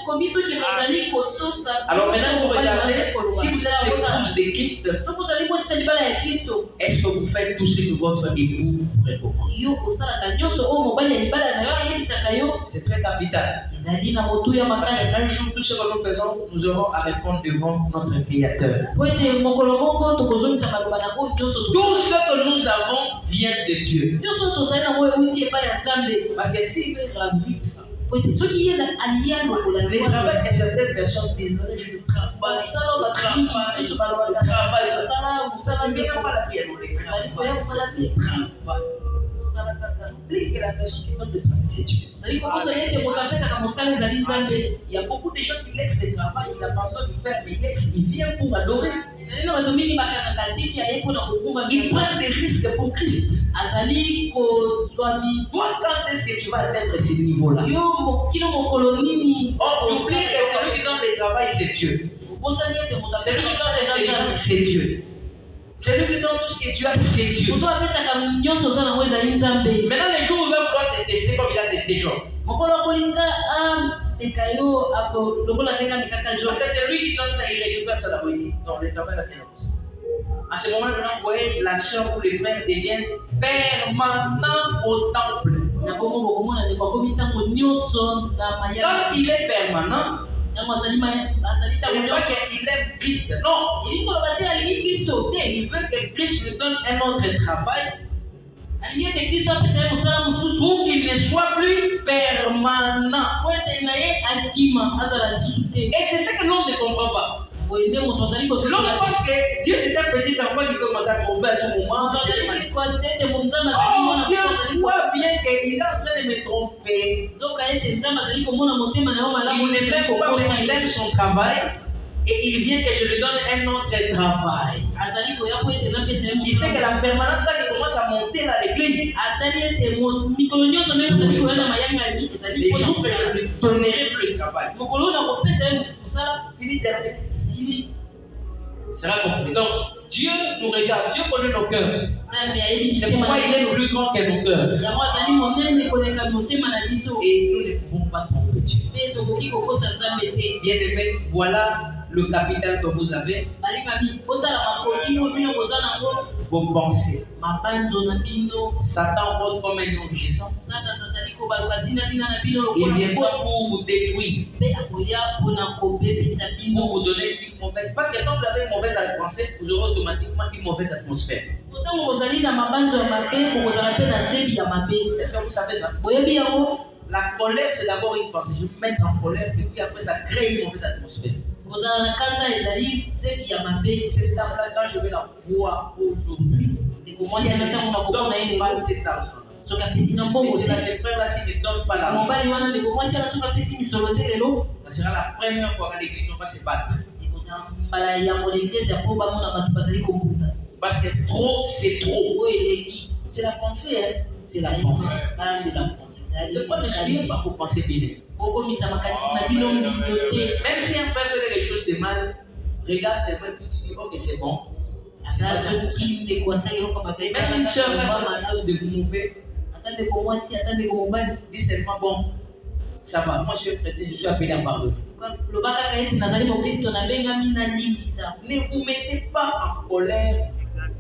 Speaker 2: kobiso ke bazali kotosa.
Speaker 1: Alors maintenant, vous regardez, si vous êtes l'épouse de Christ,
Speaker 2: soki ozali kosita libala ya kristo
Speaker 1: est-ce que vous faites tout ce que votre époux vous recommande?
Speaker 2: yo kosalaka nyonso oyo mobali ya libala na yo ayebisaka yo
Speaker 1: C'est très capital.
Speaker 2: ezali na motuya
Speaker 1: Parce
Speaker 2: makasi
Speaker 1: qu'un jour, tout ce que nous faisons, nous aurons à répondre devant notre Créateur.
Speaker 2: po ete mokolo moko tokozongisa maloba na oyo nyonso
Speaker 1: Tout ce que nous avons vient de Dieu.
Speaker 2: nyonso tozali nango euti epai ya nzambe
Speaker 1: Parce que s'il veut ravir ça,
Speaker 2: po ete soki ye ali alokola
Speaker 1: le travail que certaines personnes disent, non, je travaille, je travaille. Tu ne mets pas la prière dans les travail. Oublie que la personne qui donne le travail, c'est Dieu.
Speaker 2: ozali kokosa ete moto apesaka mosala ezali nzambe.
Speaker 1: Il y a beaucoup de gens qui laissent le travail, ils abandonnent de faire, mais ils viennent pour adorer.
Speaker 2: ezali na bato mingi bakangaka tiki aye mpona kokumba
Speaker 1: Ils prennent des risques pour Christ.
Speaker 2: azali kozwami
Speaker 1: Toi, quand est-ce que tu vas atteindre ce niveau-là?
Speaker 2: yo kino mokolo nini
Speaker 1: Or, tu oublies que celui qui donne le travail, c'est Dieu.
Speaker 2: obosani ete moto
Speaker 1: Celui qui donne l'intelligence, c'est Dieu. Celui qui donne tout ce que tu as, c'est Dieu.
Speaker 2: moto apesaka nyonso oza nango ezali nzambe.
Speaker 1: Maintenant, les jours où il va vouloir te tester comme il a testé Job.
Speaker 2: mokolo akolinga ameka yo lokola ndenge amekaka jo
Speaker 1: Parce que c'est lui qui donne ça, il récupère ça d'abord. Il dit, non, le travail là, bien comme ça. À ce moment-là, vous voyez, la soeur ou le frère deviennent permanents au temple.
Speaker 2: na bongo bokomona ndeko akomi ntango nyonso na mayaka
Speaker 1: Quand il est permanent,
Speaker 2: ntango azali
Speaker 1: ça ne veut pas qu'il aime Christ. Non.
Speaker 2: elingi koloba te alingi kristo te
Speaker 1: Il veut que Christ lui donne un autre travail
Speaker 2: alingi ete kristo apesa ye mosala mosusu
Speaker 1: pour qu'il ne soit plus permanent.
Speaker 2: po ete na ye akima azala lisusu te.
Speaker 1: Et c'est ce que l'homme ne comprend pas.
Speaker 2: boye nde moto azali
Speaker 1: L'homme pense que Dieu c'est un petit enfant qui peut commencer à tromper à tout moment.
Speaker 2: ete nzambe
Speaker 1: Oh, Dieu voit bien qu'il est en train de me tromper.
Speaker 2: zoka ete nzambe azali komona motema na yo malamu.
Speaker 1: Il ne m'aime pas, mais il aime son travail. Et il vient que je lui donne un autre travail.
Speaker 2: azali koya po ete napesa ye
Speaker 1: Il sait que la permanence là qui commence à monter là, l'église.
Speaker 2: atali ete mikolo nyonso ndenge ezali koya na mayangani ezali
Speaker 1: Les jours que je ne lui donnerai plus le travail.
Speaker 2: mokolo oyo nakopesa ye mosala
Speaker 1: Fini terminé.
Speaker 2: esili
Speaker 1: Sera compris. Donc, Dieu nous regarde, Dieu connaît nos cœurs.
Speaker 2: nzambe ayebi
Speaker 1: C'est pourquoi il est plus grand que nos cœurs.
Speaker 2: yango azali monene koleka motema na biso
Speaker 1: Et nous ne pouvons pas tromper Dieu.
Speaker 2: mpe tokoki kokosa nzambe te.
Speaker 1: Bien-aimés, voilà le capital que vous avez,
Speaker 2: balingami otala makoki oyo bino koza nango
Speaker 1: vos pensées.
Speaker 2: mabanzo na bino
Speaker 1: Satan rôde comme un urgissant.
Speaker 2: satana azali kobaluka zinazina na bino
Speaker 1: Il
Speaker 2: lokola
Speaker 1: viendra
Speaker 2: kosi
Speaker 1: pour vous détruire,
Speaker 2: mpe akoya mpona kobebisa
Speaker 1: pour
Speaker 2: bino.
Speaker 1: vous donner une mauvaise. Parce que quand vous avez une mauvaise pensée, vous aurez automatiquement une mauvaise atmosphère.
Speaker 2: ntango kozali na mabanzo ya mabe kokozala mpe na zebi ya mabe.
Speaker 1: Est-ce que vous savez ça?
Speaker 2: boyebi yango
Speaker 1: La colère, c'est d'abord une pensée. Je vais me mettre en colère, et puis après, ça crée une mauvaise atmosphère.
Speaker 2: kozala na kanda ezali zebi ya mabe.
Speaker 1: Cette dame-là, quand je vais la voir aujourd'hui,
Speaker 2: ekomwani yana ntango nakomona ye
Speaker 1: mal
Speaker 2: lelo
Speaker 1: cet argent.
Speaker 2: soki apesi na mbongo
Speaker 1: C'est là,
Speaker 2: te
Speaker 1: ces frères-là, s'ils ne donnent pas l'argent,
Speaker 2: mobali wana ndeko mwasi ana soki apesi misolo te lelo
Speaker 1: ça sera la première fois qu'à l'église, on va se battre.
Speaker 2: ekozala mbala yango l'église ya mpo bamona bato bazali kobunda
Speaker 1: Parce que trop, c'est trop.
Speaker 2: oyo eleki.
Speaker 1: C'est la pensée, hein? C'est la pensée. C'est la pensée. Ne pas me suivre pas pour penser bien.
Speaker 2: okomisa makanisi na bino mbindo te.
Speaker 1: Même si un frère fait quelque chose de mal, regarde, c'est vrai, puis tu dis, ok, c'est bon. C'est
Speaker 2: ata
Speaker 1: pas ça.
Speaker 2: soki ndeko asali eloko mabe
Speaker 1: Même une soeur fait quelque chose de mauvais,
Speaker 2: ata ndeko mwasi ata ndeko mobali
Speaker 1: dis seulement, bon, ça va, moi je suis chrétien, je suis appelé à pardonner.
Speaker 2: loba kaka ete nazali mokristo nabengami nalimbisa.
Speaker 1: Ne vous mettez pas en colère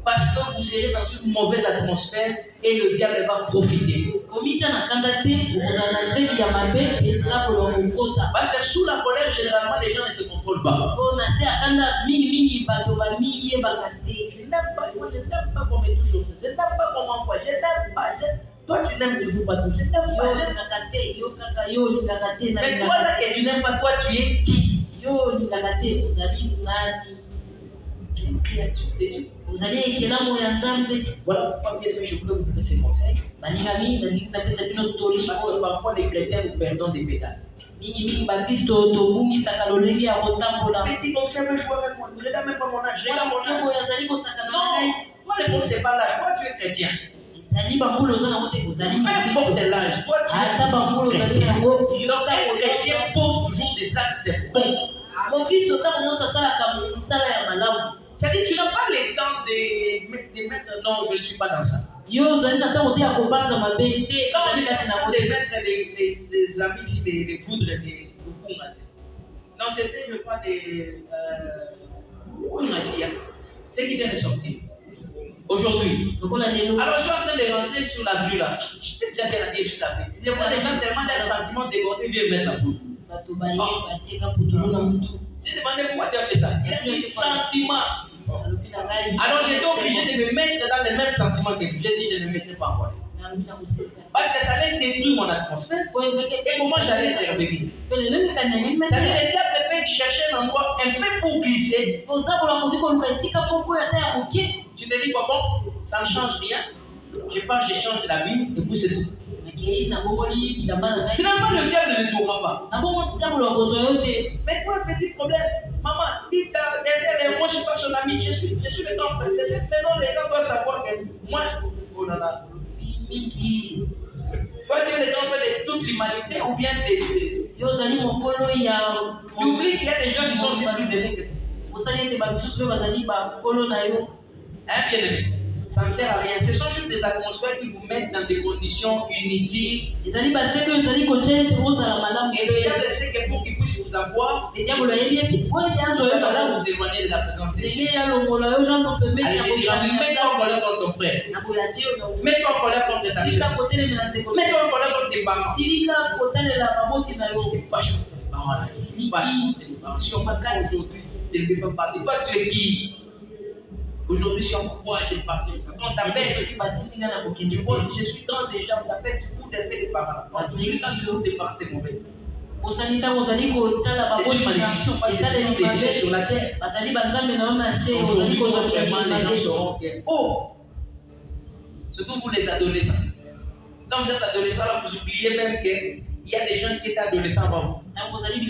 Speaker 1: parce que vous serez dans une mauvaise atmosphère et le diable va profiter.
Speaker 2: komitya na kanda te okozala na zebi ya mabe eza kolwa kokota.
Speaker 1: Parce que sous la colère, généralement, les gens ne se contrôlent pas.
Speaker 2: mpo na se ya kanda mingimingi bato bamiyebaka te.
Speaker 1: Je n'aime pas, moi je n'aime pas qu'on me touche au je n'aime pas qu'on m'envoie, je n'aime pas. Toi, tu n'aimes toujours pas tout, je n'aime
Speaker 2: yo
Speaker 1: pas.
Speaker 2: olingaka te yo kaka yo olingaka te
Speaker 1: Mais toi là que tu n'aimes pas, toi tu es qui?
Speaker 2: yo olingaka te ozali nani?
Speaker 1: Tu es une créature de Dieu.
Speaker 2: ozali ekelamu ya nzambe.
Speaker 1: Voilà pourquoi bien aimé, je voulais vous donner ces conseils.
Speaker 2: balingami nalingi napesa bino toli
Speaker 1: Parce que parfois les chrétiens nous perdons des pédales.
Speaker 2: mingimingi bakristo tobungisaka lolenge ya kotambola.
Speaker 1: Petit comme ça, je vois même moi, je regarde même pas mon âge, je regarde mon âge.
Speaker 2: oyo azali kosakana na
Speaker 1: Non,
Speaker 2: ngai
Speaker 1: toi le problème c'est pas l'âge, toi tu es chrétien.
Speaker 2: ezali bambula oza nango te ozali
Speaker 1: Peu importe l'âge, toi tu
Speaker 2: ata bambula
Speaker 1: es
Speaker 2: ozali
Speaker 1: chrétien.
Speaker 2: yango
Speaker 1: Donc un chrétien pose toujours des actes bons.
Speaker 2: mokristo ntango nyonso asalaka misala ya malamu.
Speaker 1: C'est-à-dire tu n'as pas le temps de mettre non, je ne suis pas dans ça.
Speaker 2: Yo ozali na ntango te ya kobanza mabe te
Speaker 1: Quand
Speaker 2: ozali kati na
Speaker 1: de mettre des amis ici, des poudres, des kungas. Non, c'était, je crois, des kungas. C'est qui vient de sortir. Aujourd'hui. Alors je suis en train de rentrer sur la vue là. Je t'ai déjà bien habillé sur la vue. Il y a des gens tellement d'un sentiment débordé, viens mettre la poudre. J'ai demandé pourquoi tu as fait ça. Il a dit sentiment. Alors j'étais obligé de me mettre dans les mêmes sentiments que lui. J'ai dit je ne me mettrai pas encore. Parce que ça allait détruire mon atmosphère. Et comment j'allais intervenir? C'est-à-dire les diables peuvent chercher un endroit un peu pour glisser. Tu te dis, bon, ça ne change rien. Je pense, je change la vie, et puis c'est tout. Finalement, le diable ne tournera pas. Mais quoi, petit problème? Maman, dites moi je ne suis pas son ami, je suis le grand frère. De cette façon, les gens doivent savoir que moi, oh là là. Toi, tu es le grand frère de toute l'humanité ou bien tu oublies qu'il y a des gens qui sont aussi plus aimés que toi. Hein, bien aimé? Ça ne sert à rien. Ce sont juste des atmosphères qui vous mettent dans des conditions inutiles. Et le diable sait que pour qu'il puisse vous avoir, il va vous éloigner de la présence de Dieu. Allez, mets-toi en colère contre ton frère. Mets-toi en colère contre ta soeur. Mets-toi en colère contre tes parents. Si on va aujourd'hui, tu ne peux pas partir. Toi, tu es qui? Aujourd'hui, si on croit, je vais partir. Quand on t'appelle, tu penses que je suis grand déjà, on t'appelle, tu cours des tes parents. Quand tu ouvres tes parents, c'est mauvais. C'est une malédiction parce que ce sont des dieux sur la terre. Aujourd'hui, vraiment, les gens sauront que, oh, surtout vous les adolescents. Quand vous êtes adolescents, là, vous oubliez même qu'il y a des gens qui étaient adolescents avant vous. C'est-à-dire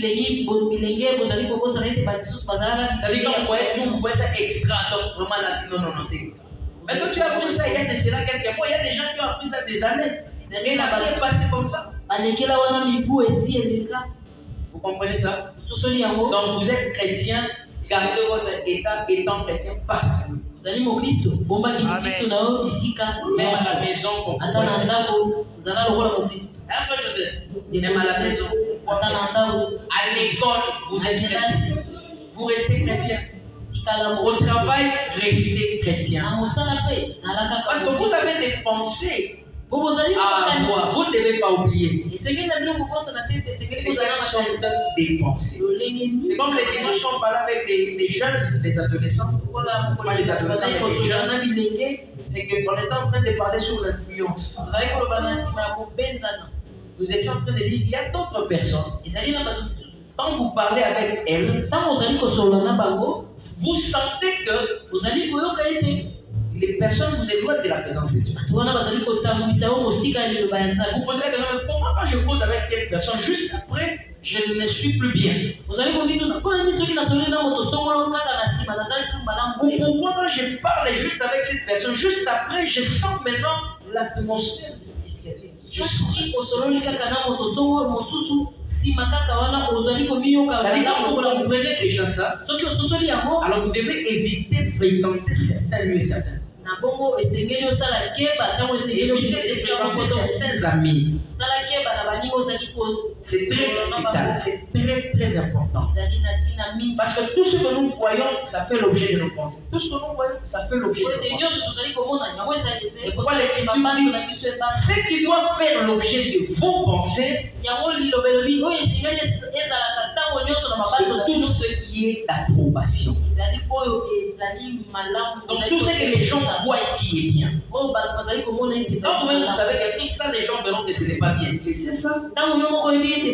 Speaker 1: quand vous voyez ça extra, donc vraiment là, non, c'est extra. Mais toi, tu as appris ça il y a de cela quelques mois, il y a des gens qui ont appris ça des années. Et la vie est passée comme ça. Vous comprenez ça? Donc vous êtes chrétien, gardez votre état étant chrétien partout. Même à la maison, un peu Joseph, même à la maison, à l'école, vous êtes chrétien. Vous restez chrétien. Au travail, restez chrétien. Parce que vous avez des pensées à avoir, vous ne devez pas oublier. C'est quelles sont des pensées. C'est comme les dimanches qu'on parle avec les jeunes, les adolescents. Pas les adolescents, mais les jeunes. C'est qu'on était en train de parler sur l'influence. Nous étions en train de dire qu'il y a d'autres personnes. Quand vous parlez avec elles, vous sentez que les personnes vous éloignent de la présence de Dieu. Vous posez la question, comment quand je cause avec telle personne, juste après, je ne suis plus bien. Ou pourquoi quand je parle juste avec cette personne, juste après, je sens maintenant l'atmosphère du christianisme. Je sens. C'est-à-dire quand vous comprenez déjà ça, alors vous devez éviter de fréquenter certains lieux certains. Évitez de fréquenter certains amis. C'est très vital, c'est très important. Parce que tout ce que nous voyons, ça fait l'objet de nos pensées. Tout ce que nous voyons, ça fait l'objet de nos pensées. C'est pourquoi l'Écriture dit ce qui doit faire l'objet de vos pensées, c'est tout ce qui est d'approbation. Donc tout ce que les gens voient qui est bien. Donc vous-même vous savez que tout ça, les gens verront que ce n'est pas bien. Laissez ça. N'attendez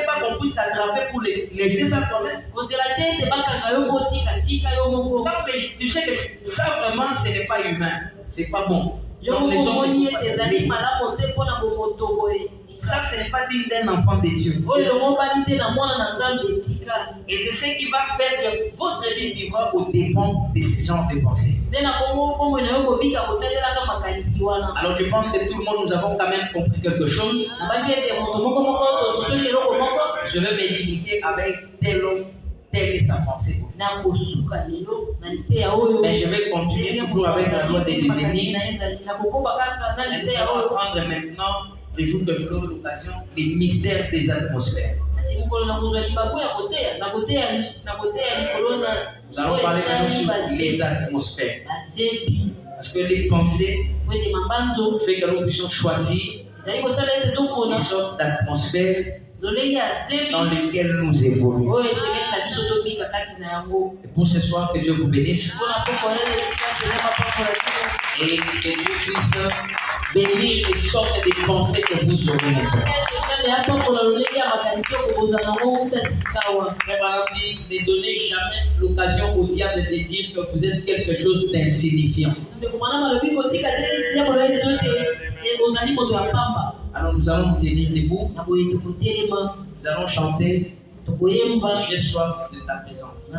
Speaker 1: pas qu'on puisse t'attraper pour laisser ça toi-même. Tu sais que ça vraiment ce n'est pas humain. C'est pas bon. Donc les hommes Ça, ce n'est pas digne d'un enfant de Dieu. Et c'est ce qui va faire que votre vie vivra au dépend de ce genre de pensée. Alors je pense que tout le monde, nous avons quand même compris quelque chose. Je vais me limiter avec tel homme, telle est sa pensée. Mais je vais continuer toujours avec la loi des devenir. Nous allons apprendre maintenant, le jour que j'aurai l'occasion, les mystères des atmosphères. Nous allons parler maintenant sur les atmosphères. Parce que les pensées font que nous puissions choisir les sortes d'atmosphères dans lesquelles nous évoluons. Et pour ce soir, que Dieu vous bénisse. Et que Dieu puisse bénir les sortes de pensées que vous aurez maintenant. Ne donnez jamais l'occasion au diable de dire que vous êtes quelque chose d'insignifiant. Alors nous allons nous tenir debout. Nous allons chanter. J'ai soif de ta présence.